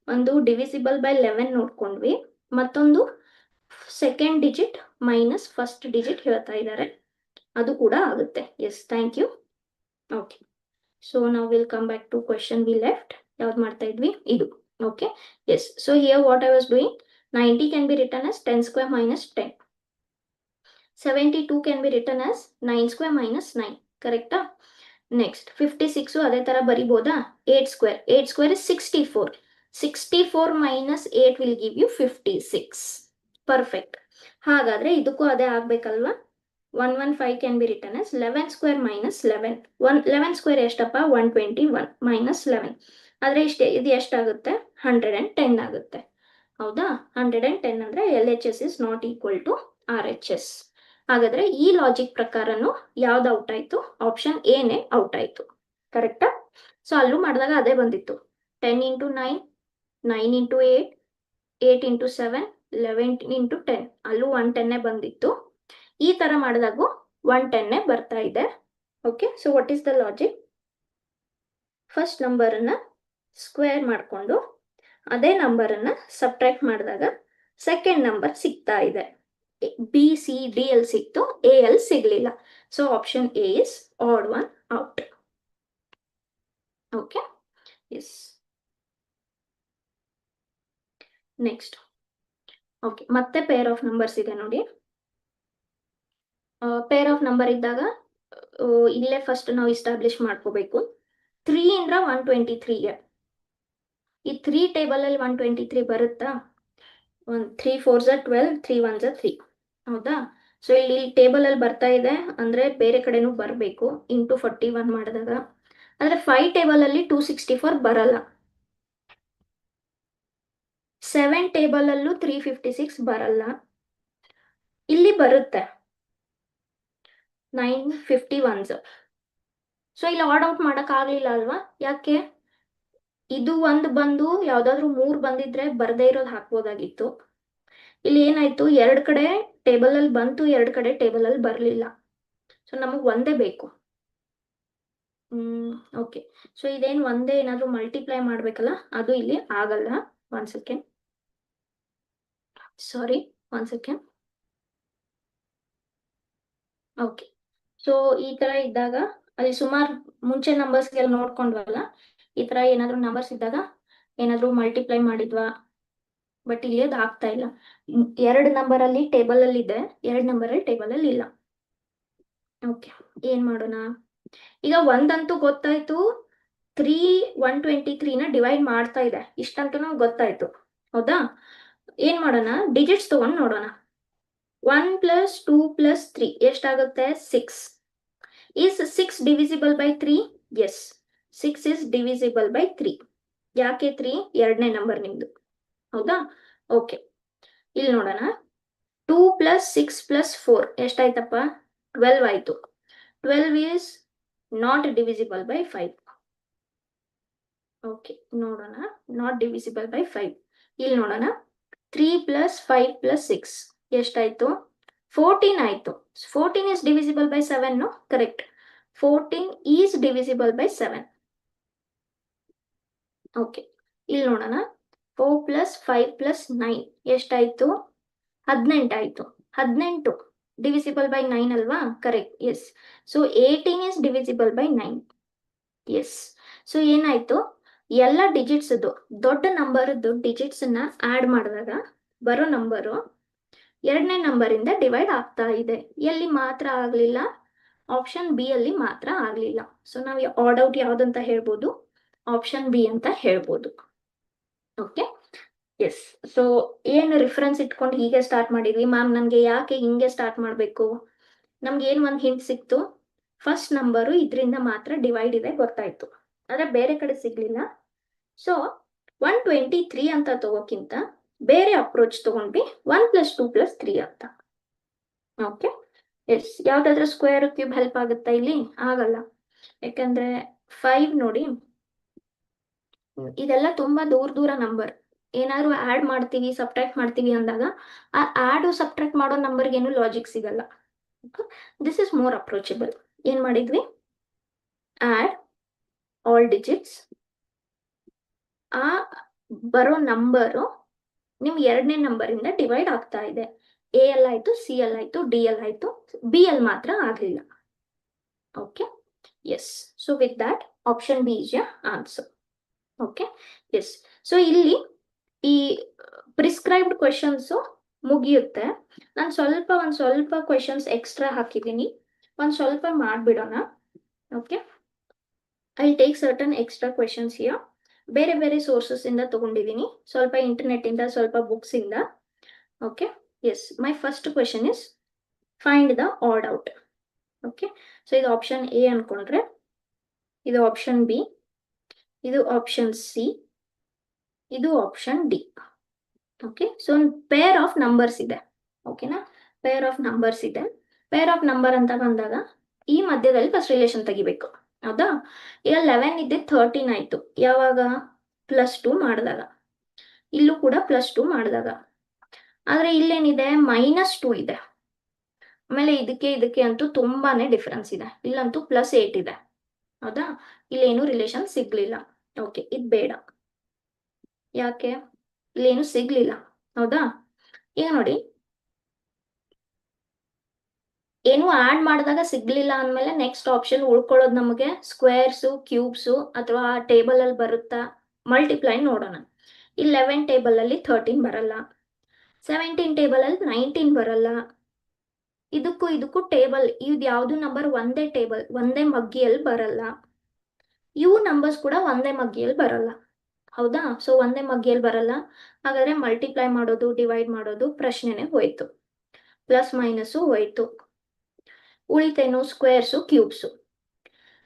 ಒಂದು ಡಿವಿಸಿಬಲ್ ಬೈ 11 ನೋಡ್ಕೊಂಡ್ವಿ. ಮತ್ತೊಂದು second digit minus first digit ಹೇಳ್ತಾ ಇದ್ದಾರೆ, ಅದು ಕೂಡ ಆಗುತ್ತೆ. Yes, thank you. Okay, so ನಾವು will come back to question we left. ಯಾವ್ದು ಮಾಡ್ತಾ ಇದ್ವಿ? ಇದು. Okay, yes. So here what I was doing, 90 can be written as 10 square minus 10. 72 can be written as 9 square minus 9. ಕರೆಕ್ಟಾ? Next 56 ಅದೇ ತರ ಬರಿಬೋದಾ? 8 square. 8 square is 64. 64 minus 8 will give you 56. Perfect. ಹಾಗಾದ್ರೆ ಇದಕ್ಕೂ ಅದೇ ಆಗ್ಬೇಕಲ್ವಾ? 115 can be written as 11 square minus 11. 11 square ಎಷ್ಟಪ್ಪ? 121 minus 11. ಆದ್ರೆ ಇದು ಎಷ್ಟಾಗುತ್ತೆ? 110 ಆಗುತ್ತೆ. ಹೌದಾ? 110 ಅಂದ್ರೆ LHS is not equal to RHS. ಹಾಗಾದ್ರೆ ಈ ಲಾಜಿಕ್ ಪ್ರಕಾರನು ಯಾವ್ದು ಔಟ್ ಆಯ್ತು? ಆಪ್ಷನ್ ಎ ನೇ ಔಟ್ ಆಯ್ತು. ಕರೆಕ್ಟಾ? ಸೊ ಅಲ್ಲೂ ಮಾಡಿದಾಗ ಅದೇ ಬಂದಿತ್ತು. 10 into 9, 9 into 8, 8 into 7, 11 into 10. ಅಲ್ಲೂ 110 ಬಂದಿತ್ತು. ಈ ತರ ಮಾಡಿದಾಗೂ 110 ಬರ್ತಾ ಇದೆ. Okay, so what is the logic? First number ಅನ್ನ ಸ್ಕ್ವೇರ್ ಮಾಡಿಕೊಂಡು ಅದೇ ನಂಬರ್ ಅನ್ನ ಸಬ್ಟ್ರಾಕ್ಟ್ ಮಾಡಿದಾಗ ಸೆಕೆಂಡ್ ನಂಬರ್ ಸಿಗ್ತಾ ಇದೆ. ಬಿ ಸಿ ಡಿ ಎಲ್ ಸಿಕ್ತು, ಎ ಎಲ್ ಸಿಗ್ಲಿಲ್ಲ. So option A is odd one out. Okay, yes. Next, okay, ಮತ್ತೆ ಪೇರ್ ಆಫ್ ನಂಬರ್ಸ್ ಇದೆ ನೋಡಿ. ಪೇರ್ ಆಫ್ ನಂಬರ್ ಇದ್ದಾಗ ಇಲ್ಲೇ ಫಸ್ಟ್ ನಾವು ಇಸ್ಟಾಬ್ಲಿಷ್ ಮಾಡ್ಕೋಬೇಕು. 3 ಇಂದ 123ಗೆ ಈ 3 ಟೇಬಲ್ ಅಲ್ಲಿ 123 ಬರುತ್ತಾ? 3 4s are 12, 3 1s are 3. ಹೌದಾ? ಸೊ ಇಲ್ಲಿ ಟೇಬಲ್ ಅಲ್ಲಿ ಬರ್ತಾ ಇದೆ ಅಂದ್ರೆ ಬೇರೆ ಕಡೆನೂ ಬರಬೇಕು. ಇಂಟು 41 ಮಾಡಿದಾಗ. ಆದ್ರೆ 5 ಟೇಬಲ್ ಅಲ್ಲಿ 264 ಬರಲ್ಲ. 7 ಟೇಬಲ್ ಅಲ್ಲೂ 356 ಬರಲ್ಲ. ಇಲ್ಲಿ ಬರುತ್ತೆ 951s. ಸೊ ಇಲ್ಲಿ ಆಡ್ ಔಟ್ ಮಾಡಕ್ ಆಗ್ಲಿಲ್ಲ ಅಲ್ವಾ? ಯಾಕೆ? ಇದು ಒಂದು ಬಂದು ಯಾವ್ದಾದ್ರು 3 ಬಂದಿದ್ರೆ ಬರ್ದೇ ಇರೋದು ಹಾಕ್ಬೋದಾಗಿತ್ತು. ಇಲ್ಲಿ ಏನಾಯ್ತು, 2 ಕಡೆ ಟೇಬಲ್ ಅಲ್ಲಿ ಬಂತು, 2 ಕಡೆ ಟೇಬಲ್ ಅಲ್ಲಿ ಬರ್ಲಿಲ್ಲ. ಸೊ ನಮಗ್ ಒಂದೇ ಬೇಕು. ಓಕೆ, ಸೊ ಇದೇನು ಒಂದೇ ಏನಾದ್ರು ಮಲ್ಟಿಪ್ಲೈ ಮಾಡ್ಬೇಕಲ್ಲ, ಅದು ಇಲ್ಲಿ ಆಗಲ್ಲ. 1 ಸೆಕೆಂಡ್, ಸಾರಿ, 1 ಸೆಕೆಂಡ್. ಓಕೆ, ಸೊ ಈ ತರ ಇದ್ದಾಗ ಅಲ್ಲಿ ಸುಮಾರು ಮುಂಚೆ ನಂಬರ್ಸ್ಗೆಲ್ಲ ನೋಡ್ಕೊಂಡ್ವಲ್ಲ, ಈ ತರ ಏನಾದ್ರು ನಂಬರ್ಸ್ ಇದ್ದಾಗ ಏನಾದ್ರು ಮಲ್ಟಿಪ್ಲೈ ಮಾಡಿದ್ವಾ? ಬಟ್ ಇಲ್ಲಿ ಅದು ಆಗ್ತಾ ಇಲ್ಲ. 2 ನಂಬರ್ ಅಲ್ಲಿ ಟೇಬಲ್ ಅಲ್ಲಿ ಇದೆ, 2 ನಂಬರ್ ಅಲ್ಲಿ ಟೇಬಲ್ ಅಲ್ಲಿ ಇಲ್ಲ. ಓಕೆ, ಏನ್ ಮಾಡೋಣ? ಈಗ ಒಂದಂತೂ ಗೊತ್ತಾಯ್ತು, 3 123ನ ಡಿವೈಡ್ ಮಾಡ್ತಾ ಇದೆ, ಇಷ್ಟಂತೂ ನಮ್ಗೆ ಗೊತ್ತಾಯ್ತು. ಹೌದಾ? ಏನ್ ಮಾಡೋಣ? ಡಿಜಿಟ್ಸ್ ತಗೊಂಡು ನೋಡೋಣ. 1 + 2 + 3 ಎಷ್ಟಾಗುತ್ತೆ? 6. Is 6 divisible by 3? Yes, 6 is divisible by 3. ಯಾಕೆ 3? ಎರಡನೇ ನಂಬರ್ ನಿಮ್ದು. ಹೌದಾ? ಓಕೆ, ಇಲ್ಲಿ ನೋಡೋಣ. 2 + 6 + 4 ಎಷ್ಟಾಯ್ತಪ್ಪ? 12 ಆಯ್ತು. 12 is not divisible by 5. Okay, ನೋಡೋಣ. Not divisible by 5. ಇಲ್ಲಿ ನೋಡೋಣ. 3 + 5 + 6 ಎಷ್ಟಾಯ್ತು? 14 ಆಯ್ತು. 14 is divisible by 7, no? Correct. 14 is divisible by 7. Okay, ಇಲ್ಲಿ ನೋಡೋಣ. 4 + 5 + 9 ಎಷ್ಟಾಯ್ತು? 18 ಆಯ್ತು. 18 divisible by 9 ಅಲ್ವಾ? Correct, yes. So 18 is divisible by 9. Yes. So ಏನಾಯ್ತು? ಎಲ್ಲ ಡಿಜಿಟ್ಸ್ ದೊಡ್ಡ ನಂಬರ್ ಡಿಜಿಟ್ಸ್ ಅನ್ನ ಆಡ್ ಮಾಡಿದಾಗ ಬರೋ ನಂಬರು ಎರಡನೇ ನಂಬರ್ ಇಂದ ಡಿವೈಡ್ ಆಗ್ತಾ ಇದೆ. ಎಲ್ಲಿ ಮಾತ್ರ ಆಗ್ಲಿಲ್ಲ? ಆಪ್ಷನ್ ಬಿ ಅಲ್ಲಿ ಮಾತ್ರ ಆಗ್ಲಿಲ್ಲ. ಸೊ ನಾವು ಆಡ್ ಔಟ್ ಯಾವ್ದಂತ ಹೇಳ್ಬೋದು? ಆಪ್ಷನ್ ಬಿ ಅಂತ ಹೇಳ್ಬೋದು. Okay, yes. ಸೊ ಏನು ರಿಫರೆನ್ಸ್ ಇಟ್ಕೊಂಡು ಹೀಗೆ ಸ್ಟಾರ್ಟ್ ಮಾಡಿದ್ವಿ ಮ್ಯಾಮ್, ನನ್ಗೆ ಯಾಕೆ ಹಿಂಗೆ ಸ್ಟಾರ್ಟ್ ಮಾಡ್ಬೇಕು? ನಮ್ಗೆ ಏನ್ ಒಂದ್ ಹಿಂಟ್ ಸಿಕ್ತು, ಫಸ್ಟ್ ನಂಬರು ಇದರಿಂದ ಮಾತ್ರ ಡಿವೈಡ್ ಇದೆ ಗೊತ್ತಾಯ್ತು, ಆದ್ರೆ ಬೇರೆ ಕಡೆ ಸಿಗ್ಲಿಲ್ಲ. ಸೊ 123 ಅಂತ ತಗೋಕ್ಕಿಂತ ಬೇರೆ ಅಪ್ರೋಚ್ ತಗೊಂಡ್ವಿ, 1 + 2 + 3 ಅಂತ. ಓಕೆ, ಎಸ್, ಯಾವ್ದಾದ್ರು ಸ್ಕ್ವೇರ್ ಕ್ಯೂಬ್ ಹೆಲ್ಪ್ ಆಗುತ್ತಾ ಇಲ್ಲಿ? ಆಗಲ್ಲ. ಯಾಕಂದ್ರೆ 5 ನೋಡಿ, ಇದೆಲ್ಲ ತುಂಬಾ ದೂರ ದೂರ ನಂಬರ್. ಏನಾದ್ರು ಆಡ್ ಮಾಡ್ತೀವಿ, ಸಬ್ಟ್ರಾಕ್ಟ್ ಮಾಡ್ತೀವಿ ಅಂದಾಗ ಆ ಆಡ್ ಸಬ್ಟ್ರಾಕ್ಟ್ ಮಾಡೋ ನಂಬರ್ಗೆ ಏನು ಲಾಜಿಕ್ ಸಿಗಲ್ಲ. This is more approachable. ಏನ್ ಮಾಡಿದ್ವಿ? ಆಡ್ ಆಲ್ ಡಿಜಿಟ್ಸ್, ಆ ಬರೋ ನಂಬರು ನಿಮ್ ಎರಡನೇ ನಂಬರ್ ಇಂದ ಡಿವೈಡ್ ಆಗ್ತಾ ಇದೆ. ಎ ಎಲ್ ಆಯ್ತು, ಸಿ ಎಲ್ ಆಯ್ತು, ಡಿ ಎಲ್ ಆಯ್ತು, ಬಿ ಎಲ್ ಮಾತ್ರ ಆಗ್ಲಿಲ್ಲ. Okay, yes. So with that option B is the answer. Okay, yes. So ಇಲ್ಲಿ ಈ ಪ್ರಿಸ್ಕ್ರೈಬ್ಡ್ ಕ್ವೆಶನ್ಸ್ ಮುಗಿಯುತ್ತೆ. ನಾನು ಒಂದ್ ಸ್ವಲ್ಪ ಕ್ವೆಶನ್ಸ್ ಎಕ್ಸ್ಟ್ರಾ ಹಾಕಿದ್ದೀನಿ, ಒಂದ್ ಸ್ವಲ್ಪ ಮಾಡ್ಬಿಡೋಣ. Okay, I take certain extra questions here. ಬೇರೆ ಬೇರೆ ಸೋರ್ಸಸ್ ಇಂದ ತಗೊಂಡಿದ್ದೀನಿ, ಸ್ವಲ್ಪ ಇಂಟರ್ನೆಟ್ ಇಂದ, ಸ್ವಲ್ಪ ಬುಕ್ಸ್ ಇಂದ. Okay, yes. My first question is find the odd out. Okay, so ಇದು ಆಪ್ಷನ್ ಎ ಅನ್ಕೊಂಡ್ರೆ, ಇದು ಆಪ್ಷನ್ ಬಿ, ಇದು ಆಪ್ಷನ್ ಸಿ, ಇದು ಆಪ್ಷನ್ ಡಿ. ಓಕೆ, ಸೊ ಒಂದು ಪೇರ್ ಆಫ್ ನಂಬರ್ಸ್ ಇದೆ. ಓಕೆನಾ, ಪೇರ್ ಆಫ್ ನಂಬರ್ಸ್ ಇದೆ. ಪೇರ್ ಆಫ್ ನಂಬರ್ ಅಂತ ಬಂದಾಗ ಈ ಮಧ್ಯದಲ್ಲಿ ಫಸ್ಟ್ ರಿಲೇಷನ್ ತೆಗಿಬೇಕು, ಹೌದಾ? ಈಗ 11 ಇದ್ದೆ 13 ಆಯ್ತು ಯಾವಾಗ? +2 ಮಾಡಿದಾಗ. ಇಲ್ಲೂ ಕೂಡ +2 ಮಾಡಿದಾಗ. ಆದ್ರೆ ಇಲ್ಲೇನಿದೆ? -2 ಇದೆ. ಆಮೇಲೆ ಇದಕ್ಕೆ ಅಂತೂ ತುಂಬಾನೇ ಡಿಫರೆನ್ಸ್ ಇದೆ. ಇಲ್ಲಂತೂ +8 ಇದೆ, ಹೌದಾ? ಇಲ್ಲೇನು ರಿಲೇಷನ್ ಸಿಗ್ಲಿಲ್ಲ. ಓಕೆ, ಇದು ಬೇಡ. ಯಾಕೆ? ಇಲ್ಲೇನು ಸಿಗ್ಲಿಲ್ಲ, ಹೌದಾ? ಈಗ ನೋಡಿ, ಏನು ಆಡ್ ಮಾಡಿದಾಗ ಸಿಗ್ಲಿಲ್ಲ ಅಂದ್ಮೇಲೆ ನೆಕ್ಸ್ಟ್ ಆಪ್ಷನ್ ಉಳ್ಕೊಳ್ಳೋದು ನಮಗೆ ಸ್ಕ್ವೇರ್ಸು, ಕ್ಯೂಬ್ಸು, ಅಥವಾ ಟೇಬಲ್ ಅಲ್ಲಿ ಬರುತ್ತಾ? ಮಲ್ಟಿಪ್ಲೈ ನೋಡೋಣ. 11 ಟೇಬಲ್ ಅಲ್ಲಿ 13 ಬರಲ್ಲ, 17 ಟೇಬಲ್ ಅಲ್ಲಿ 19 ಬರಲ್ಲ. ಇದಕ್ಕೂ ಟೇಬಲ್ ಇದು ಯಾವ್ದು ನಂಬರ್ ಒಂದೇ ಟೇಬಲ್, ಒಂದೇ ಮಗ್ಗಿಯಲ್ಲಿ ಬರಲ್ಲ. ಇವು ನಂಬರ್ಸ್ ಕೂಡ ಒಂದೇ ಮಗ್ಗಿಯಲ್ಲಿ ಬರಲ್ಲ, ಹೌದಾ? ಸೊ ಒಂದೇ ಮಗ್ಗಿಯಲ್ಲಿ ಬರಲ್ಲ. ಹಾಗಾದ್ರೆ ಮಲ್ಟಿಪ್ಲೈ ಮಾಡೋದು, ಡಿವೈಡ್ ಮಾಡೋದು ಪ್ರಶ್ನೆನೆ ಹೋಯ್ತು. ಪ್ಲಸ್ ಮೈನಸ್ ಹೋಯ್ತು. ಉಳಿತೇನು? ಸ್ಕ್ವೇರ್ಸು, ಕ್ಯೂಬ್ಸು.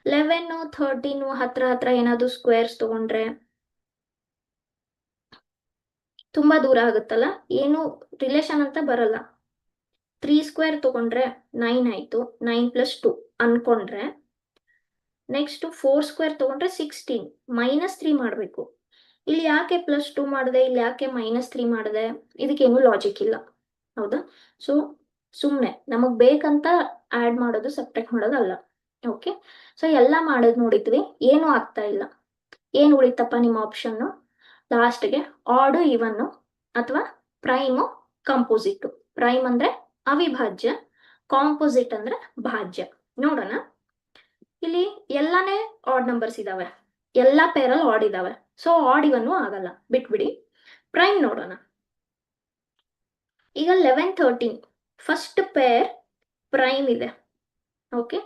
11, 13 ಹತ್ರ ಏನಾದ್ರು ಸ್ಕ್ವೇರ್ಸ್ ತಗೊಂಡ್ರೆ ತುಂಬಾ ದೂರ ಆಗುತ್ತಲ್ಲ, ಏನು ರಿಲೇಷನ್ ಅಂತ ಬರಲ್ಲ. 3 ಸ್ಕ್ವೇರ್ ತಗೊಂಡ್ರೆ 9 ಆಯ್ತು, 9 + 2 ಅನ್ಕೊಂಡ್ರೆ, ನೆಕ್ಸ್ಟ್ 4 ಸ್ಕ್ವೇರ್ ತಗೊಂಡ್ರೆ 16, -3 ಮಾಡಬೇಕು. ಇಲ್ಲಿ ಯಾಕೆ +2 ಮಾಡಿದೆ, ಇಲ್ಲಿ ಯಾಕೆ -3 ಮಾಡಿದೆ? ಇದಕ್ಕೇನು ಲಾಜಿಕ್ ಇಲ್ಲ, ಹೌದಾ? ಸೊ ಸುಮ್ಮನೆ ನಮಗ್ ಬೇಕಂತ ಆಡ್ ಮಾಡೋದು, ಸಬ್ಟ್ರಾಕ್ಟ್ ಮಾಡೋದು ಅಲ್ಲ. ಓಕೆ, ಸೊ ಎಲ್ಲ ಮಾಡೋದು ನೋಡಿದ್ವಿ, ಏನು ಆಗ್ತಾ ಇಲ್ಲ. ಏನು ಉಳಿತಪ್ಪ ನಿಮ್ಮ ಆಪ್ಷನ್? ಲಾಸ್ಟ್ಗೆ ಆಡು, ಇವನ್, ಅಥವಾ ಪ್ರೈಮು, ಕಂಪೋಸಿಟ್. ಪ್ರೈಮ್ ಅಂದ್ರೆ ಅವಿಭಾಜ್ಯ, ಕಾಂಪೋಸಿಟ್ ಅಂದ್ರೆ ಭಾಜ್ಯ. ನೋಡೋಣ. ಇಲ್ಲಿ ಎಲ್ಲಾನೇ ಆಡ್ ನಂಬರ್ಸ್ ಇದಾವೆ, ಎಲ್ಲಾ ಪೇರಲ್ಲಿ ಆಡ್ ಇದಾವೆ. ಸೊ ಆಡ್ ಇವನ್ ಆಗಲ್ಲ, ಬಿಟ್ಬಿಡಿ. ಪ್ರೈಮ್ ನೋಡೋಣ. ಈಗ 11, 13 ಫಸ್ಟ್ ಪೇರ್ ಪ್ರೈಮ್ ಇದೆ. ಓಕೆ,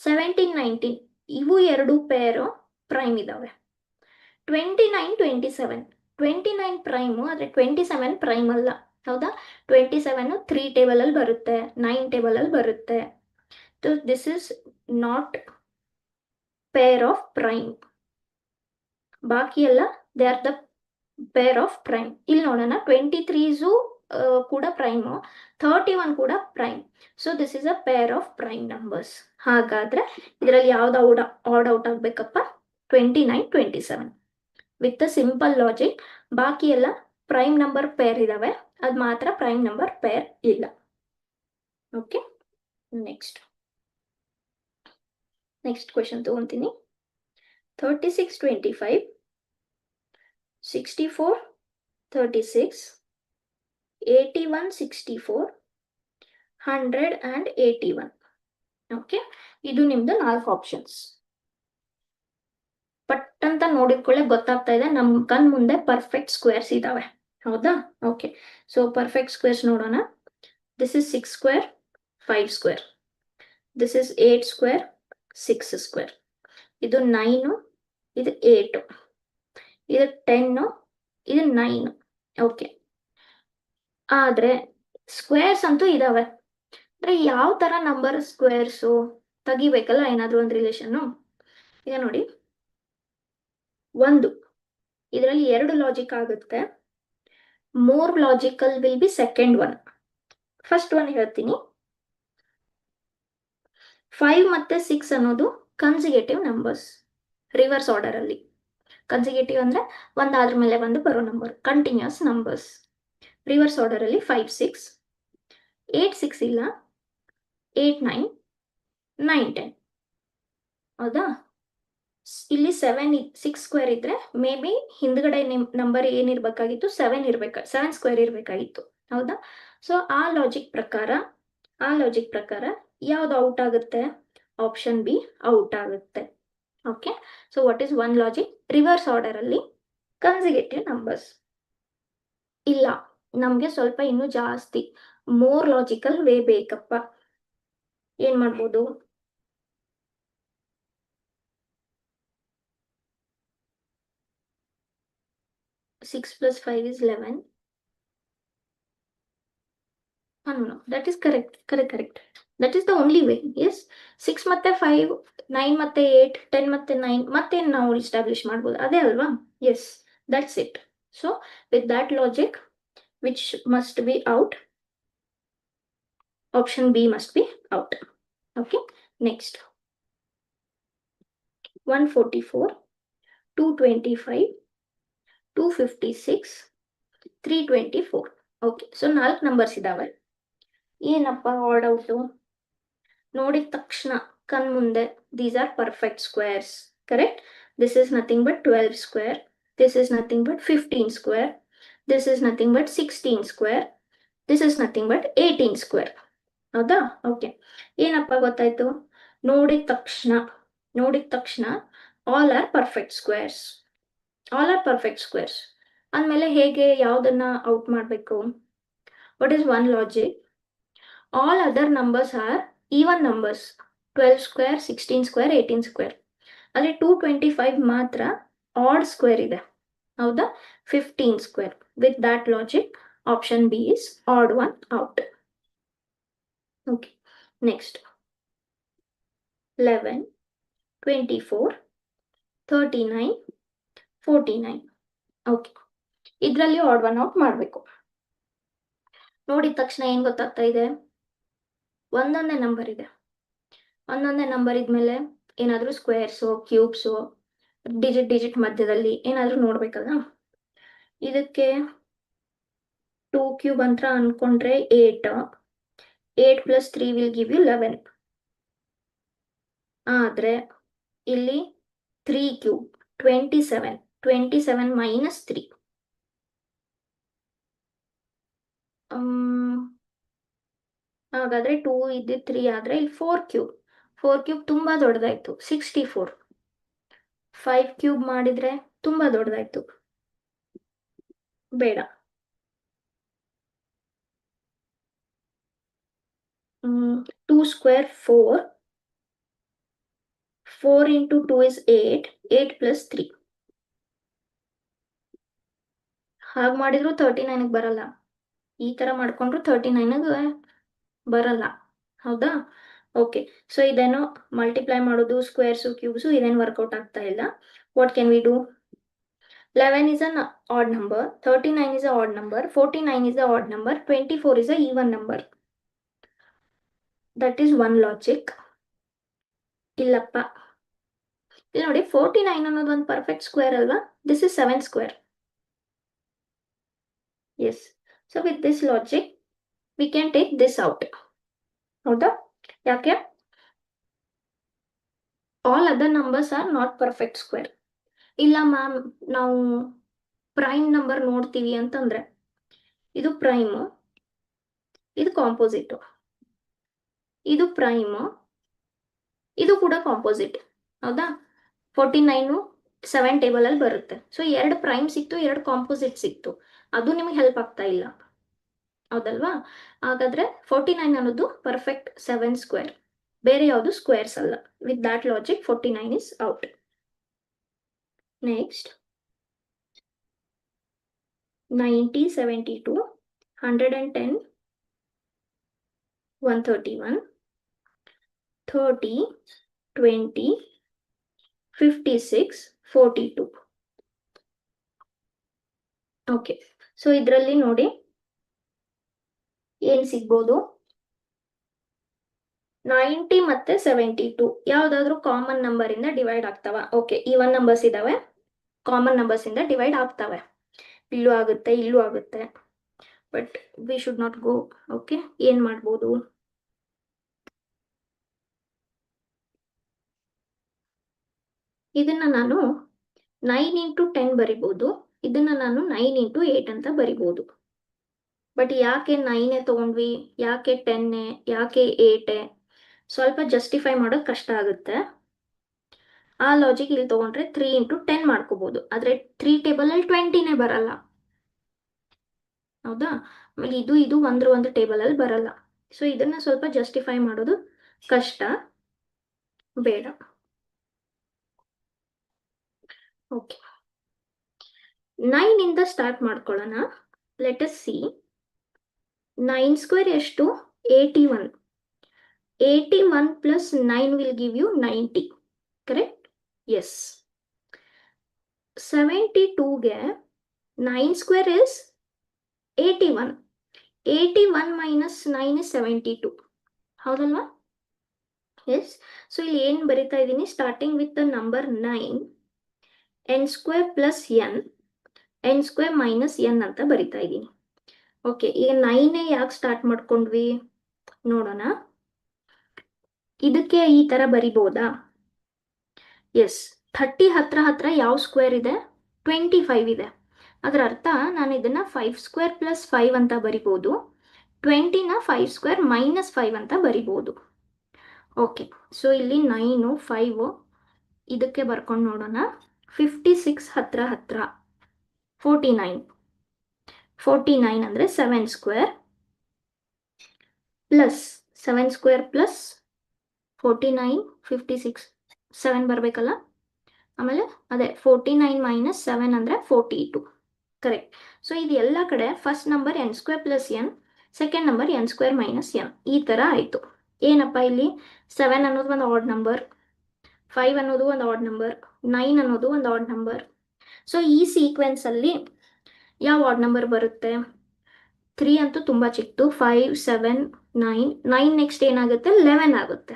17, 19 ಇವು ಎರಡು ಪೇರು ಪ್ರೈಮ್ ಇದಾವೆ. 29, 27 29 ಪ್ರೈಮು, ಆದ್ರೆ 27 ಪ್ರೈಮ್ ಅಲ್ಲ, ಹೌದಾ? 27 3 ಟೇಬಲ್ ಅಲ್ಲಿ ಬರುತ್ತೆ, 9 ಟೇಬಲ್ ಅಲ್ಲಿ ಬರುತ್ತೆ. So this is not pair of prime. ಬಾಕಿ ಎಲ್ಲ they are the pair of prime. ಇಲ್ಲಿ ನೋಡೋಣ, 23 ಕೂಡ ಪ್ರೈಮು, 31 ಕೂಡ prime. So this is a pair of prime numbers. ಹಾಗಾದ್ರೆ ಇದರಲ್ಲಿ ಯಾವ್ದು ಆಡ್ ಔಟ್ ಆಗ್ಬೇಕಪ್ಪ? 29, 27 ವಿತ್ ಸಿಂಪಲ್ ಲಾಜಿಕ್. ಬಾಕಿ ಎಲ್ಲ ಪ್ರೈಮ್ ನಂಬರ್ ಪೇರ್ ಇದಾವೆ, ಅದು ಮಾತ್ರ ಪ್ರೈಮ್ ನಂಬರ್ ಪೇರ್ ಇಲ್ಲ. ಓಕೆ, ನೆಕ್ಸ್ಟ್ ಕ್ವೆಶನ್ ತಗೊಂತೀನಿ. 36, 25, 64, 36, 81, 64, 100 and 81. ಓಕೆ, ಇದು ನಿಮ್ದು 4 ಆಪ್ಷನ್ಸ್. ಪಟ್ ಅಂತ ನೋಡಿದ್ಕೊಳ್ಳೆ ಗೊತ್ತಾಗ್ತಾ ಇದೆ, ನಮ್ ಕಣ್ ಮುಂದೆ ಪರ್ಫೆಕ್ಟ್ ಸ್ಕ್ವೇರ್ಸ್ ಇದಾವೆ, ಹೌದಾ? ಓಕೆ, ಸೊ ಪರ್ಫೆಕ್ಟ್ ಸ್ಕ್ವೇರ್ಸ್ ನೋಡೋಣ. This is 6 square, 5 square. This is 8 square, 6 square. ಇದು 9, ಇದು 8, ಇದು 10, ಇದು 9. ಓಕೆ, ಆದ್ರೆ ಸ್ಕ್ವೇರ್ಸ್ ಅಂತೂ ಇದಾವೆ. ಅಂದ್ರೆ ಯಾವ ತರ ನಂಬರ್ ಸ್ಕ್ವೇರ್ಸು ತೆಗಿಬೇಕಲ್ಲ, ಏನಾದ್ರು ಒಂದು ರಿಲೇಷನ್. ಈಗ ನೋಡಿ, 1 ಇದರಲ್ಲಿ 2 ಲಾಜಿಕ್ ಆಗುತ್ತೆ. More logical will be second one. First one ಹೇಳ್ತೀನಿ. 5 ಮತ್ತೆ 6 ಅನ್ನೋದು ಕನ್ಸಿಗೇಟಿವ್ ನಂಬರ್ಸ್ ರಿವರ್ಸ್ ಆರ್ಡರ್ ಅಲ್ಲಿ. ಕನ್ಸಿಗೇಟಿವ್ ಅಂದ್ರೆ ಒಂದಾದ್ರ ಮೇಲೆ ಒಂದು ಬರೋ number, continuous numbers. Reverse order ಅಲ್ಲಿ 5 6, 8 6 ಇಲ್ಲ, 8 9, 9 10. ಹೌದಾ? ಇಲ್ಲಿ 6 ಸ್ಕ್ವೇರ್ ಇದ್ರೆ ಮೇ ಬಿ ಹಿಂದ್ಗಡೆ ನಂಬರ್ ಏನಿರ್ಬೇಕಾಗಿತ್ತು 7 7 ಸ್ಕ್ವೇರ್ ಇರ್ಬೇಕಾಗಿತ್ತು. ಹೌದಾ? ಸೊ ಆ ಲಾಜಿಕ್ ಪ್ರಕಾರ ಯಾವ್ದು ಔಟ್ ಆಗುತ್ತೆ? ಆಪ್ಷನ್ ಬಿ ಔಟ್ ಆಗುತ್ತೆ. Okay, so what is one logic? Reverse order ಅಲ್ಲಿ ಕನ್ಸಿಗೇಟಿವ್ ನಂಬರ್ಸ್ ಇಲ್ಲ, ನಮ್ಗೆ ಸ್ವಲ್ಪ ಇನ್ನೂ ಜಾಸ್ತಿ ಮೋರ್ ಲಾಜಿಕಲ್ ವೇ ಬೇಕಪ್ಪ. ಏನ್ ಮಾಡ್ಬೋದು? Six plus 5 is 11. No, that is correct. That is the only way. Yes, 6 ಮತ್ತೆ 5, 9 ಮತ್ತೆ 8, 10 ಮತ್ತೆ 9 ಮತ್ತೆ ನಾವು ಎಸ್ಟಾಬ್ಲಿಷ್ ಮಾಡ್ಬೋದು, ಅದೇ ಅಲ್ವಾ? Yes, that's it. So with that logic, which must be out, option B must be out. Okay, next 144, 225, 256, 324. Okay, so 4 numbers ಇದಾವೆ. ಏನಪ್ಪ ಆಡ್ ಔಟು? ನೋಡಿದ ತಕ್ಷಣ ಕಣ್ ಮುಂದೆ these are perfect squares. Correct? This is nothing but 12 square, this is nothing but 15 square, this is nothing but 16 square, this is nothing but 18 square. ಹೌದಾ? Okay, ಏನಪ್ಪ ಗೊತ್ತಾಯ್ತು? ನೋಡಿದ ತಕ್ಷಣ ಆಲ್ ಆರ್ ಪರ್ಫೆಕ್ಟ್ ಸ್ಕ್ವೇರ್ಸ್. ಅಂದಮೇಲೆ ಹೇಗೆ ಯಾವ್ದನ್ನ ಔಟ್ ಮಾಡಬೇಕು? What is one logic? All other numbers R even numbers. 12 square, 16 square, 18 square. ಆದರೆ 225 ಮಾತ್ರ ಆಡ್ ಸ್ಕ್ವೇರ್ ಇದೆ. ಹೌದಾ? 15 square. With that logic option B is odd one out. Okay, next 11, 24, 39, 49. Okay, ಇದರಲ್ಲಿ add one out ಮಾಡಬೇಕು. ನೋಡಿದ ತಕ್ಷಣ ಏನ್ ಗೊತ್ತಾಗ್ತಾ ಇದೆ? ಒಂದೊಂದೇ ನಂಬರ್ ಇದೆ. ಒಂದೊಂದೇ ನಂಬರ್ ಇದ್ಮೇಲೆ ಏನಾದ್ರೂ ಸ್ಕ್ವೇರ್ಸು, ಕ್ಯೂಬ್ಸು, ಡಿಜಿಟ್ ಮಧ್ಯದಲ್ಲಿ ಏನಾದ್ರೂ ನೋಡ್ಬೇಕಲ್ಲ. ಇದಕ್ಕೆ 2 ಕ್ಯೂಬ್ ಅಂತ ಅನ್ಕೊಂಡ್ರೆ 8 ಪ್ಲಸ್ 3 ವಿಲ್ ಗಿವ್ ಯು 11. ಆದ್ರೆ ಇಲ್ಲಿ 3 ಕ್ಯೂಬ್ 27 ಮೈನಸ್ 3. ಹಾಗಾದ್ರೆ 2 ಇದ್ದು 3 ಆದ್ರೆ ಇಲ್ಲಿ 4 ಕ್ಯೂಬ್ ತುಂಬಾ ದೊಡ್ಡದಾಯ್ತು, 64. 5 ಕ್ಯೂಬ್ ಮಾಡಿದ್ರೆ ತುಂಬಾ ದೊಡ್ಡದಾಯ್ತು, ಬೇಡ. 2 ಸ್ಕ್ವೇರ್ 4 into 2 is 8 plus 3. ಹಾಗೆ ಮಾಡಿದ್ರು 39 ಬರಲ್ಲ, ಈ ತರ ಮಾಡ್ಕೊಂಡ್ರು 39 ಬರಲ್ಲ. ಹೌದಾ? ಓಕೆ, ಸೊ ಇದೇನೋ ಮಲ್ಟಿಪ್ಲೈ ಮಾಡೋದು, ಸ್ಕ್ವೇರ್ಸು ಕ್ಯೂಬ್ಸು ಇದೇನು ವರ್ಕೌಟ್ ಆಗ್ತಾ ಇಲ್ಲ. What can we do? 11 is an odd number, 39 is an odd number, 49 is an odd number, 24 is an even number. That is one logic. ಇಲ್ಲಪ್ಪ, ಇಲ್ಲಿ ನೋಡಿ 49 ಅನ್ನೋದು ಒಂದು ಪರ್ಫೆಕ್ಟ್ ಸ್ಕ್ವೇರ್ ಅಲ್ವಾ? This is 7 square. Yes, so with this logic we can take this out. ಹೌದಾ? ಯಾಕೆ? All other numbers are not perfect square. ಇಲ್ಲ ma'am, ನಾವು ಪ್ರೈಮ್ ನಂಬರ್ ನೋಡ್ತೀವಿ ಅಂತಂದ್ರೆ ಇದು ಪ್ರೈಮು, ಇದು ಕಾಂಪೋಸಿಟ್, ಇದು ಪ್ರೈಮು, ಇದು ಕೂಡ ಕಾಂಪೋಸಿಟ್. ಹೌದಾ? 49 7 ಟೇಬಲ್ ಅಲ್ಲಿ ಬರುತ್ತೆ. ಸೊ 2 ಪ್ರೈಮ್ ಸಿಕ್ತು, 2 ಕಾಂಪೋಸಿಟ್ ಸಿಕ್ತು. ಅದು ನಿಮಗೆ ಹೆಲ್ಪ್ ಆಗ್ತಾ ಇಲ್ಲ, ಹೌದಲ್ವಾ? ಹಾಗಾದ್ರೆ 49 ಅನ್ನೋದು ಪರ್ಫೆಕ್ಟ್ 7 ಸ್ಕ್ವೇರ್, ಬೇರೆ ಯಾವುದು ಸ್ಕ್ವೇರ್ಸ್ ಅಲ್ಲ. With that logic 49 is out. Next 90, 72, 110, 131, 30, 20, 56, 42. Okay, so ಇದರಲ್ಲಿ ನೋಡಿ ಏನ್ ಸಿಗ್ಬೋದು? 90 ಮತ್ತೆ 72 ಯಾವ್ದಾದ್ರು ಕಾಮನ್ ನಂಬರ್ ಇಂದ ಡಿವೈಡ್ ಆಗ್ತಾವ? ಓಕೆ, ಈವನ್ ನಂಬರ್ಸ್ ಇದಾವೆ, ಕಾಮನ್ ನಂಬರ್ಸ್ ಇಂದ ಡಿವೈಡ್ ಆಗ್ತವೆ. ಇಲ್ಲೂ ಆಗುತ್ತೆ, ಇಲ್ಲೂ ಆಗುತ್ತೆ, but we should not go. Okay, ಏನ್ ಮಾಡ್ಬೋದು? ಇದನ್ನ ನಾನು 9 ಇಂಟು 10 ಬರಿಬೋದು, ಇದನ್ನ ನಾನು 9 ಇಂಟು 8 ಅಂತ ಬರಿಬೋದು. ಬಟ್ ಯಾಕೆ 9 ತಗೊಂಡ್ವಿ, ಯಾಕೆ 10, ಯಾಕೆ 8? ಸ್ವಲ್ಪ ಜಸ್ಟಿಫೈ ಮಾಡೋದು ಕಷ್ಟ ಆಗುತ್ತೆ. ಆ ಲಾಜಿಕ್ ಇಲ್ಲಿ ತಗೊಂಡ್ರೆ 3 ಇಂಟು 10 ಮಾಡ್ಕೋಬಹುದು, ಆದ್ರೆ 3 ಟೇಬಲ್ ಅಲ್ಲಿ 20ನೇ ಬರಲ್ಲ, ಹೌದಾ? ಆಮೇಲೆ ಇದು ಒಂದು ಟೇಬಲ್ ಅಲ್ಲಿ ಬರಲ್ಲ. ಸೊ ಇದನ್ನ ಸ್ವಲ್ಪ ಜಸ್ಟಿಫೈ ಮಾಡೋದು ಕಷ್ಟ, ಬೇಡ. ಓಕೆ, 9 ಇಂದ ಸ್ಟಾರ್ಟ್ ಮಾಡ್ಕೊಳ್ಳೋಣ. Let us see. 9 ಸ್ಕ್ವೇರ್ ಎಷ್ಟು? 81. 81 plus 9 will give you 90. Correct? Yes. 72ಗೆ 9 square is 81. 81 minus 9 is 72. ಹೌದಲ್ವಾ? ಎಸ್. ಸೊ ಇಲ್ಲಿ ಏನು ಬರಿತಾ ಇದ್ದೀನಿ? Starting with the number 9, n square plus n square minus n ಅಂತ ಬರಿತಾ ಇದ್ದೀನಿ. ಓಕೆ, ಈಗ 9 ಯಾಕೆ ಸ್ಟಾರ್ಟ್ ಮಾಡ್ಕೊಂಡ್ವಿ ನೋಡೋಣ. ಇದಕ್ಕೆ ಈ ತರ ಬರಿಬೋದಾ? ಎಸ್. 30 ಹತ್ರ ಯಾವ ಸ್ಕ್ವೇರ್ ಇದೆ? 25 ಇದೆ. ಅದರ ಅರ್ಥ ನಾನು ಇದನ್ನ 5 ಸ್ಕ್ವೇರ್ ಪ್ಲಸ್ 5 ಅಂತ ಬರಿಬೋದು, 20ನ 5 ಸ್ಕ್ವೇರ್ ಮೈನಸ್ 5 ಅಂತ ಬರಿಬೋದು. ಓಕೆ, ಸೊ ಇಲ್ಲಿ 9, 5 ಇದಕ್ಕೆ ಬರ್ಕೊಂಡು ನೋಡೋಣ. 56 ಹತ್ರ 49 ಅಂದರೆ 7 ಸ್ಕ್ವೇರ್ ಪ್ಲಸ್ 7 ಸ್ಕ್ವೇರ್ ಪ್ಲಸ್ 49, 56, 7 ಬರಬೇಕಲ್ಲ. ಆಮೇಲೆ ಅದೇ 49 ಮೈನಸ್ 7 ಅಂದರೆ 42. ಕರೆಕ್ಟ್. ಸೊ ಇದು ಎಲ್ಲ ಕಡೆ first number n square plus n, second number n square minus n, ಈ ಥರ ಆಯಿತು. ಏನಪ್ಪ ಇಲ್ಲಿ 7 ಅನ್ನೋದು ಒಂದು ಆಡ್ ನಂಬರ್, 5 ಅನ್ನೋದು ಒಂದು ಆಡ್ ನಂಬರ್, 9 ಅನ್ನೋದು ಒಂದು ಆಡ್ ನಂಬರ್. ಸೊ ಈ ಸೀಕ್ವೆನ್ಸಲ್ಲಿ ಯಾವ ಆಡ್ ನಂಬರ್ ಬರುತ್ತೆ? 3 ಅಂತೂ ತುಂಬ ಚಿಕ್ಕದು, 5, 7, 9 ನೆಕ್ಸ್ಟ್ ಏನಾಗುತ್ತೆ? 11 ಆಗುತ್ತೆ.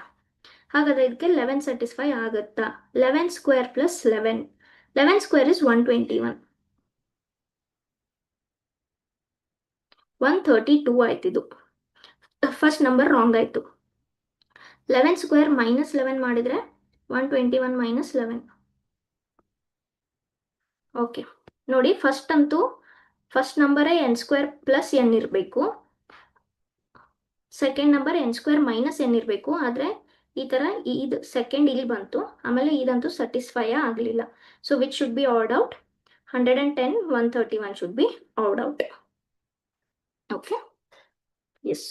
ಹಾಗಾದ್ರೆ ಇದಕ್ಕೆ 11 ಸ್ಯಾಟಿಸ್ಫೈ ಆಗುತ್ತಾ? 11 ಸ್ಕ್ವೇರ್ ಪ್ಲಸ್ 11 ಸ್ಕ್ವೇರ್ ಇಸ್ 121. 132 ಆಯ್ತಿದು. ಫಸ್ಟ್ ನಂಬರ್ ರಾಂಗ್ ಆಯ್ತು. 11 ಸ್ಕ್ವೇರ್ ಮೈನಸ್ 11 ಮಾಡಿದ್ರೆ 121 ಮೈನಸ್ 11. ಓಕೆ ನೋಡಿ, ಫಸ್ಟ್ ನಂಬರೇ n ಸ್ಕ್ವೇರ್ ಪ್ಲಸ್ n ಇರಬೇಕು, second number n square minus n ಇರಬೇಕು. ಆದರೆ ಈ ಥರ ಇದು ಸೆಕೆಂಡ್ ಇಲ್ಲಿ ಬಂತು, ಆಮೇಲೆ ಇದಂತೂ ಸ್ಯಾಟಿಸ್ಫೈ ಆಗಲಿಲ್ಲ. So which should be odd out? 110, 131 should be odd out. Okay, yes.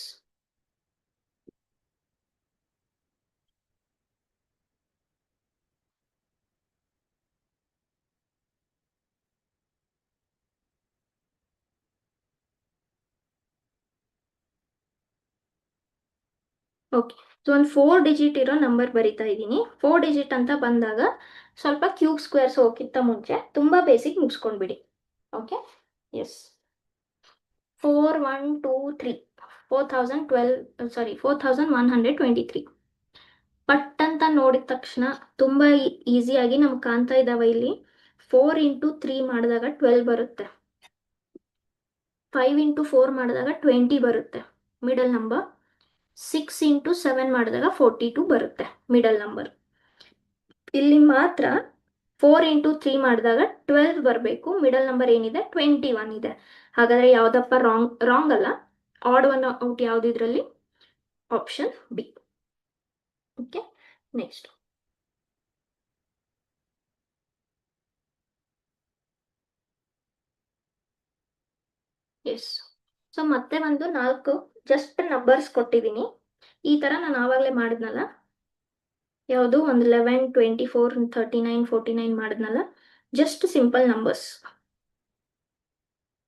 Okay, so ಒಂದು 4 ಡಿಜಿಟ್ ಇರೋ ನಂಬರ್ ಬರಿತಾ ಇದ್ದೀನಿ. 4 ಡಿಜಿಟ್ ಅಂತ ಬಂದಾಗ ಸ್ವಲ್ಪ ಕ್ಯೂಬ್ ಸ್ಕ್ವೇರ್ಸ್ ಹೋಗಿಂತ ಮುಂಚೆ ತುಂಬ ಬೇಸಿಕ್ ಮುಗಿಸ್ಕೊಂಡ್ಬಿಡಿ. Okay, S. 4, 1, 2, 3, 4123. ಪಟ್ ಅಂತ ನೋಡಿದ ತಕ್ಷಣ ತುಂಬ ಈಸಿಯಾಗಿ ನಮ್ಗೆ ಕಾಣ್ತಾ ಇದ್ದಾವೆ ಇಲ್ಲಿ. 4 ಇಂಟು 3 ಮಾಡಿದಾಗ 12 ಬರುತ್ತೆ, 5 ಇಂಟು 4 ಮಾಡಿದಾಗ 20 ಬರುತ್ತೆ, ಮಿಡಲ್ ನಂಬರ್. 6 ಇಂಟು 7 ಮಾಡಿದಾಗ 42 ಬರುತ್ತೆ, ಮಿಡಲ್ ನಂಬರ್. ಇಲ್ಲಿ ಮಾತ್ರ 4 ಇಂಟು 3 ಮಾಡಿದಾಗ 12 ಬರಬೇಕು, ಮಿಡಲ್ ನಂಬರ್ ಏನಿದೆ 21 ಇದೆ. ಹಾಗಾದರೆ ಯಾವುದಪ್ಪ ರಾಂಗ್ ಅಲ್ಲ? ಆಡ್ ಒನ್ ಔಟ್ ಯಾವುದು ಇದರಲ್ಲಿ? Option B. Okay, next. Yes. So ಮತ್ತೆ ಒಂದು 4 ಜಸ್ಟ್ ನಂಬರ್ಸ್ ಕೊಟ್ಟಿದ್ದೀನಿ. ಈ ಥರ ನಾನು ಆವಾಗಲೇ ಮಾಡಿದ್ನಲ್ಲ, ಯಾವುದು ಒಂದು 11, 24, 39, 49 ಮಾಡಿದ್ನಲ್ಲ, just simple numbers.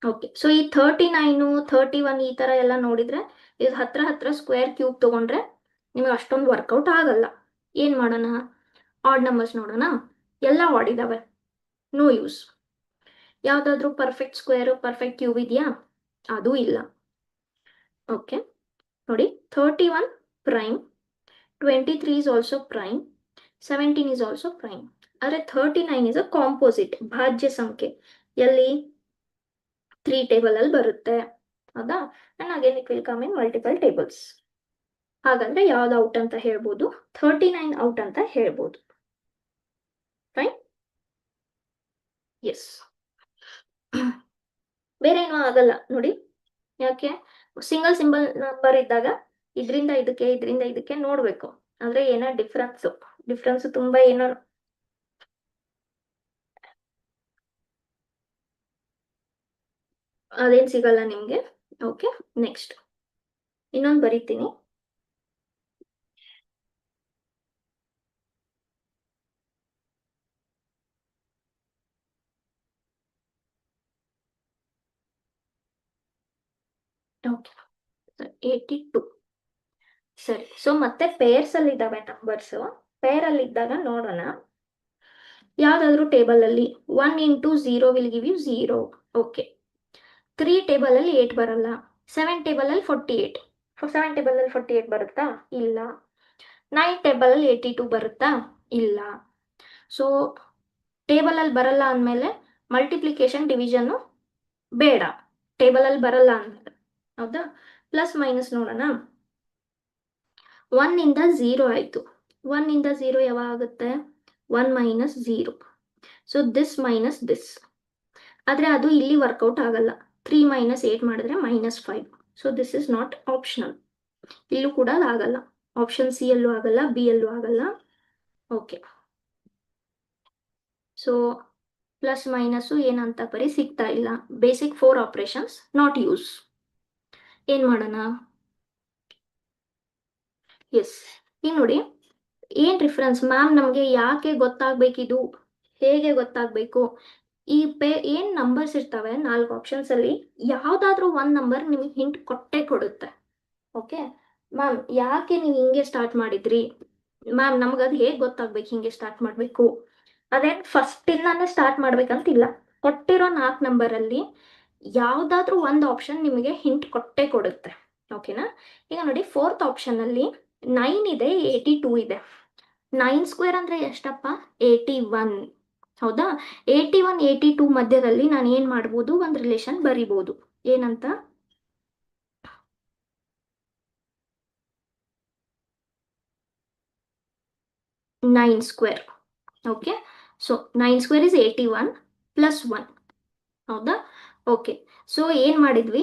Okay, so ಈ 39, 31 ಈ ಥರ ಎಲ್ಲ ನೋಡಿದರೆ ಇದು ಹತ್ರ ಸ್ಕ್ವೇರ್ ಕ್ಯೂಬ್ ತೊಗೊಂಡ್ರೆ ನಿಮಗೆ ಅಷ್ಟೊಂದು ವರ್ಕೌಟ್ ಆಗಲ್ಲ. ಏನು ಮಾಡೋಣ? ಆಡ್ ನಂಬರ್ಸ್ ನೋಡೋಣ. ಎಲ್ಲ ಆಡ್ ಇದ್ದಾವೆ, ನೋ ಯೂಸ್. ಯಾವುದಾದ್ರೂ ಪರ್ಫೆಕ್ಟ್ ಸ್ಕ್ವೇರು, ಪರ್ಫೆಕ್ಟ್ ಕ್ಯೂಬ್ ಇದೆಯಾ? ಅದೂ ಇಲ್ಲ. ಓಕೆ ನೋಡಿ, 31 prime 23 is also prime, 17 is also prime. ಆದರೆ 39 is a composite, ಭಾಜ್ಯ ಸಂಖ್ಯೆ. ಎಲ್ಲಿ 3 ಟೇಬಲ್ ಅಲ್ಲಿ ಬರುತ್ತೆ, ಹೌದಾ? And again it will come in multiple tables. ಹಾಗಂದ್ರೆ ಯಾವ್ದು ಔಟ್ ಅಂತ ಹೇಳ್ಬೋದು? 39 ಔಟ್ ಅಂತ ಹೇಳ್ಬೋದು. ಫೈನ್. ಎಸ್. ಬೇರೆ ಏನೂ ಆಗಲ್ಲ ನೋಡಿ. ಯಾಕೆ? ಸಿಂಗಲ್ ಸಿಂಬಲ್ ನಂಬರ್ ಇದ್ದಾಗ ಇದರಿಂದ ಇದಕ್ಕೆ ನೋಡ್ಬೇಕು. ಅಂದ್ರೆ ಏನೋ ಡಿಫ್ರೆನ್ಸ್ ತುಂಬಾ ಏನೋ ಅದೇನ್ ಸಿಗಲ್ಲ ನಿಮ್ಗೆ. ಓಕೆ, ನೆಕ್ಸ್ಟ್ ಇನ್ನೊಂದು ಬರೀತೀನಿ. ಓಕೆ, 82. ಸರಿ, ಸೊ ಮತ್ತೆ ಪೇರ್ಸ್ ಅಲ್ಲಿ ಇದಾವೆ ನಂಬರ್ಸ್. ಪೇರ್ ಅಲ್ಲಿ ಇದ್ದಾಗ ನೋಡೋಣ. ಯಾವ್ದಾದ್ರು ಟೇಬಲ್ ಅಲ್ಲಿ 1 into 0 will give you 0. Okay. 3 table ಅಲ್ಲಿ 8 ಬರಲ್ಲ. 7 ಟೇಬಲ್ ಅಲ್ಲಿ 48. 7 ಟೇಬಲ್ ಅಲ್ಲಿ 48 ಬರುತ್ತಾ? ಇಲ್ಲ. 9 ಟೇಬಲ್ ಅಲ್ಲಿ 82 ಬರುತ್ತಾ? ಇಲ್ಲ. ಸೊ ಟೇಬಲ್ ಅಲ್ಲಿ ಬರಲ್ಲ ಅಂದಮೇಲೆ ಮಲ್ಟಿಪ್ಲಿಕೇಶನ್ ಡಿವಿಷನ್ ಬೇಡ, ಟೇಬಲ್ ಅಲ್ಲಿ ಬರಲ್ಲ ಅಂದ್ಮೇಲೆ, ಹೌದಾ? ಪ್ಲಸ್ ಮೈನಸ್ ನೋಡೋಣ. 1 ಇಂದ 0 ಆಯ್ತು. 1 ಇಂದ 0 ಯಾವಾಗ ಆಗುತ್ತೆ? 1 minus 0. So this minus this. ಆದ್ರೆ ಅದು ಇಲ್ಲಿ ವರ್ಕೌಟ್ ಆಗಲ್ಲ. 3 minus 8 ಮಾಡಿದ್ರೆ -5. So this is not optional. ಇಲ್ಲೂ ಕೂಡ ಆಗಲ್ಲ. ಆಪ್ಷನ್ ಸಿ ಅಲ್ಲೂ ಆಗಲ್ಲ, ಬಿ ಅಲ್ಲೂ ಆಗಲ್ಲ. ಓಕೆ, ಸೊ ಪ್ಲಸ್ ಮೈನಸ್ ಏನಂತ ಬರೀ ಸಿಗ್ತಾ ಇಲ್ಲ. Basic 4 operations not use. ಏನ್ ಮಾಡೋಣ? ಎಸ್, ಈಗ ನೋಡಿ ಏನ್ ಡಿಫ್ರೆನ್ಸ್ ಮ್ಯಾಮ್, ನಮಗೆ ಯಾಕೆ ಗೊತ್ತಾಗ್ಬೇಕಿದು, ಹೇಗೆ ಗೊತ್ತಾಗ್ಬೇಕು? ಈ ಏನ್ ನಂಬರ್ಸ್ ಇರ್ತವೆ 4 ಆಪ್ಷನ್ಸ್ ಅಲ್ಲಿ ಯಾವ್ದಾದ್ರು ಒಂದ್ ನಂಬರ್ ನಿಮಗೆ ಹಿಂಟ್ ಕೊಟ್ಟೆ ಕೊಡುತ್ತೆ. ಓಕೆ ಮ್ಯಾಮ್, ಯಾಕೆ ನೀವು ಹಿಂಗೆ ಸ್ಟಾರ್ಟ್ ಮಾಡಿದ್ರಿ ಮ್ಯಾಮ್, ನಮಗದು ಹೇಗೆ ಗೊತ್ತಾಗ್ಬೇಕು ಹಿಂಗೆ ಸ್ಟಾರ್ಟ್ ಮಾಡಬೇಕು? ಅದೇನ್ ಫಸ್ಟ್ ಇಂದಾನೆ ಸ್ಟಾರ್ಟ್ ಮಾಡ್ಬೇಕಂತಿಲ್ಲ. ಕೊಟ್ಟಿರೋ 4 ನಂಬರ್ ಅಲ್ಲಿ ಯಾವ್ದಾದ್ರೂ ಒಂದು ಆಪ್ಷನ್ ನಿಮಗೆ ಹಿಂಟ್ ಕೊಟ್ಟೆ ಕೊಡುತ್ತೆ. ಓಕೆನಾ? ಈಗ ನೋಡಿ 4th ಆಪ್ಷನ್ ಅಲ್ಲಿ 9 ಇದೆ, 82 ಇದೆ. 9 ಸ್ಕ್ವೇರ್ ಅಂದ್ರೆ ಎಷ್ಟಪ್ಪ? 81. ಹೌದಾ? 81 82 ಮಧ್ಯದಲ್ಲಿ ನಾನು ಏನ್ ಮಾಡ್ಬೋದು? ಒಂದು ರಿಲೇಷನ್ ಬರಿಬಹುದು. ಏನಂತ? 9 square. Okay, so 9 square is 81 plus 1. ಹೌದಾ? ಓಕೆ, ಸೊ ಏನ್ ಮಾಡಿದ್ವಿ?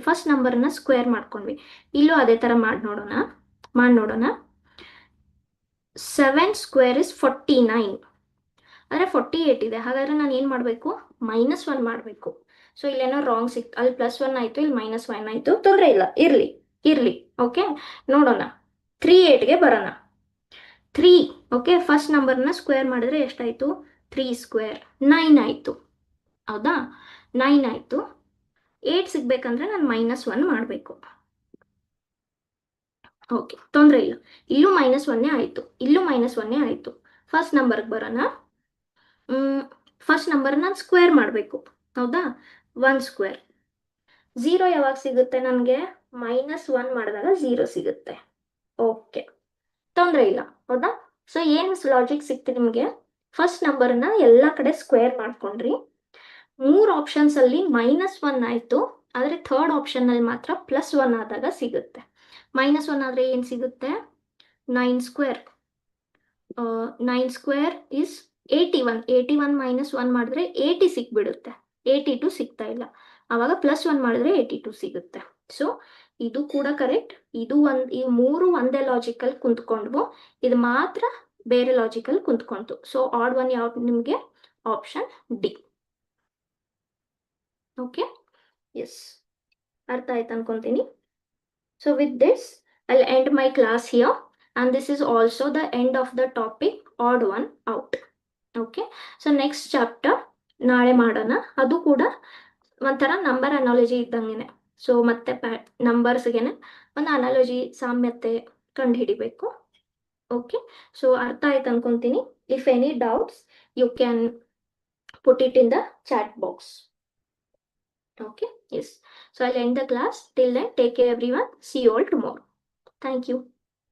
ಫಸ್ಟ್ ನಂಬರ್ನ ಸ್ಕ್ವೇರ್ ಮಾಡ್ಕೊಂಡ್ವಿ. ಇಲ್ಲೂ ಅದೇ ತರ ಮಾಡಿ ನೋಡೋಣ. 7 ಸ್ಕ್ವೇರ್ ಇಸ್ 49. ಅಂದರೆ 48 ಇದೆ. ಹಾಗಾದ್ರೆ ನಾನು ಏನು ಮಾಡಬೇಕು? -1 ಮಾಡಬೇಕು. ಸೊ ಇಲ್ಲೇನೋ ರಾಂಗ್ ಸಿಕ್ತು. ಅಲ್ಲಿ +1 ಆಯಿತು, ಇಲ್ಲಿ -1 ಆಯಿತು. ತೊಂದರೆ ಇಲ್ಲ, ಇರಲಿ. ಓಕೆ, ನೋಡೋಣ. 3 8ಗೆ ಬರೋಣ. 3. ಓಕೆ, ಫಸ್ಟ್ ನಂಬರ್ನ ಸ್ಕ್ವೇರ್ ಮಾಡಿದ್ರೆ ಎಷ್ಟಾಯಿತು? 3 ಸ್ಕ್ವೇರ್ 9 ಆಯಿತು. ಹೌದಾ? 9 ಆಯಿತು. 8 ಸಿಗ್ಬೇಕಂದ್ರೆ ನಾನು -1 ಮಾಡಬೇಕು. ಓಕೆ, ತೊಂದರೆ ಇಲ್ಲ. ಇಲ್ಲೂ -1 ಆಯಿತು, ಇಲ್ಲೂ -1 ಆಯಿತು. ಫಸ್ಟ್ ನಂಬರ್ಗೆ ಬರೋಣ. ಫಸ್ಟ್ ನಂಬರ್ ನಾನು ಸ್ಕ್ವೇರ್ ಮಾಡಬೇಕು. ಹೌದಾ? 1 ಸ್ಕ್ವೇರ್. 0 ಯಾವಾಗ ಸಿಗುತ್ತೆ ನನಗೆ? -1 ಮಾಡಿದಾಗ 0 ಸಿಗುತ್ತೆ. ಓಕೆ, ತೊಂದರೆ ಇಲ್ಲ. ಹೌದಾ? ಸೊ ಏನು ಲಾಜಿಕ್ ಸಿಕ್ತು ನಿಮಗೆ? ಫಸ್ಟ್ ನಂಬರ್ನ ಎಲ್ಲ ಕಡೆ ಸ್ಕ್ವೇರ್ ಮಾಡ್ಕೊಂಡ್ರಿ. 3 ಆಪ್ಷನ್ಸ್ ಅಲ್ಲಿ -1 ಆಯಿತು, ಆದರೆ ಥರ್ಡ್ ಆಪ್ಷನ್ ಅಲ್ಲಿ ಮಾತ್ರ +1 ಆದಾಗ ಸಿಗುತ್ತೆ. -1 ಆದರೆ ಏನು ಸಿಗುತ್ತೆ? 9 ಸ್ಕ್ವೇರ್. 9 square is 81. 81 -1 ಮಾಡಿದ್ರೆ 80 ಸಿಕ್ಬಿಡುತ್ತೆ. 82 ಸಿಗ್ತಾ ಇಲ್ಲ. ಆವಾಗ +1 ಮಾಡಿದ್ರೆ 82 ಸಿಗುತ್ತೆ. ಸೊ ಇದು ಕೂಡ ಕರೆಕ್ಟ್. ಈ 3 ಒಂದೇ ಲಾಜಿಕಲ್ ಕುಂತ್ಕೊಂಡ್ವು. ಇದು ಮಾತ್ರ ಬೇರೆ ಲಾಜಿಕಲ್ ಕುಂತ್ಕೊಂತು. ಸೊ ಆಡ್ ಒನ್ ಯಾವ್ದು ನಿಮಗೆ? Option D. ಓಕೆ, ಎಸ್, ಅರ್ಥ ಆಯ್ತು ಅನ್ಕೊಂತೀನಿ. So with this I'll end my class here, and this is also the end of the topic odd one out. Okay, so next chapter ನಾಳೆ ಮಾಡೋಣ. ಅದು ಕೂಡ ಒಂಥರ ನಂಬರ್ ಅನಾಲಜಿ ಇದ್ದಂಗೆ. ಸೊ ಮತ್ತೆ ನಂಬರ್ಸ್ಗೆನೆ ಒಂದು ಅನಾಲಜಿ, ಸಾಮ್ಯತೆ ಕಂಡು ಹಿಡಿಬೇಕು. ಓಕೆ, ಸೊ ಅರ್ಥ ಆಯ್ತು ಅನ್ಕೊಂತೀನಿ. If any doubts you can put it in the chat box. Okay, yes. So I'll end the class. Till then, take care everyone. See you all tomorrow. Thank you.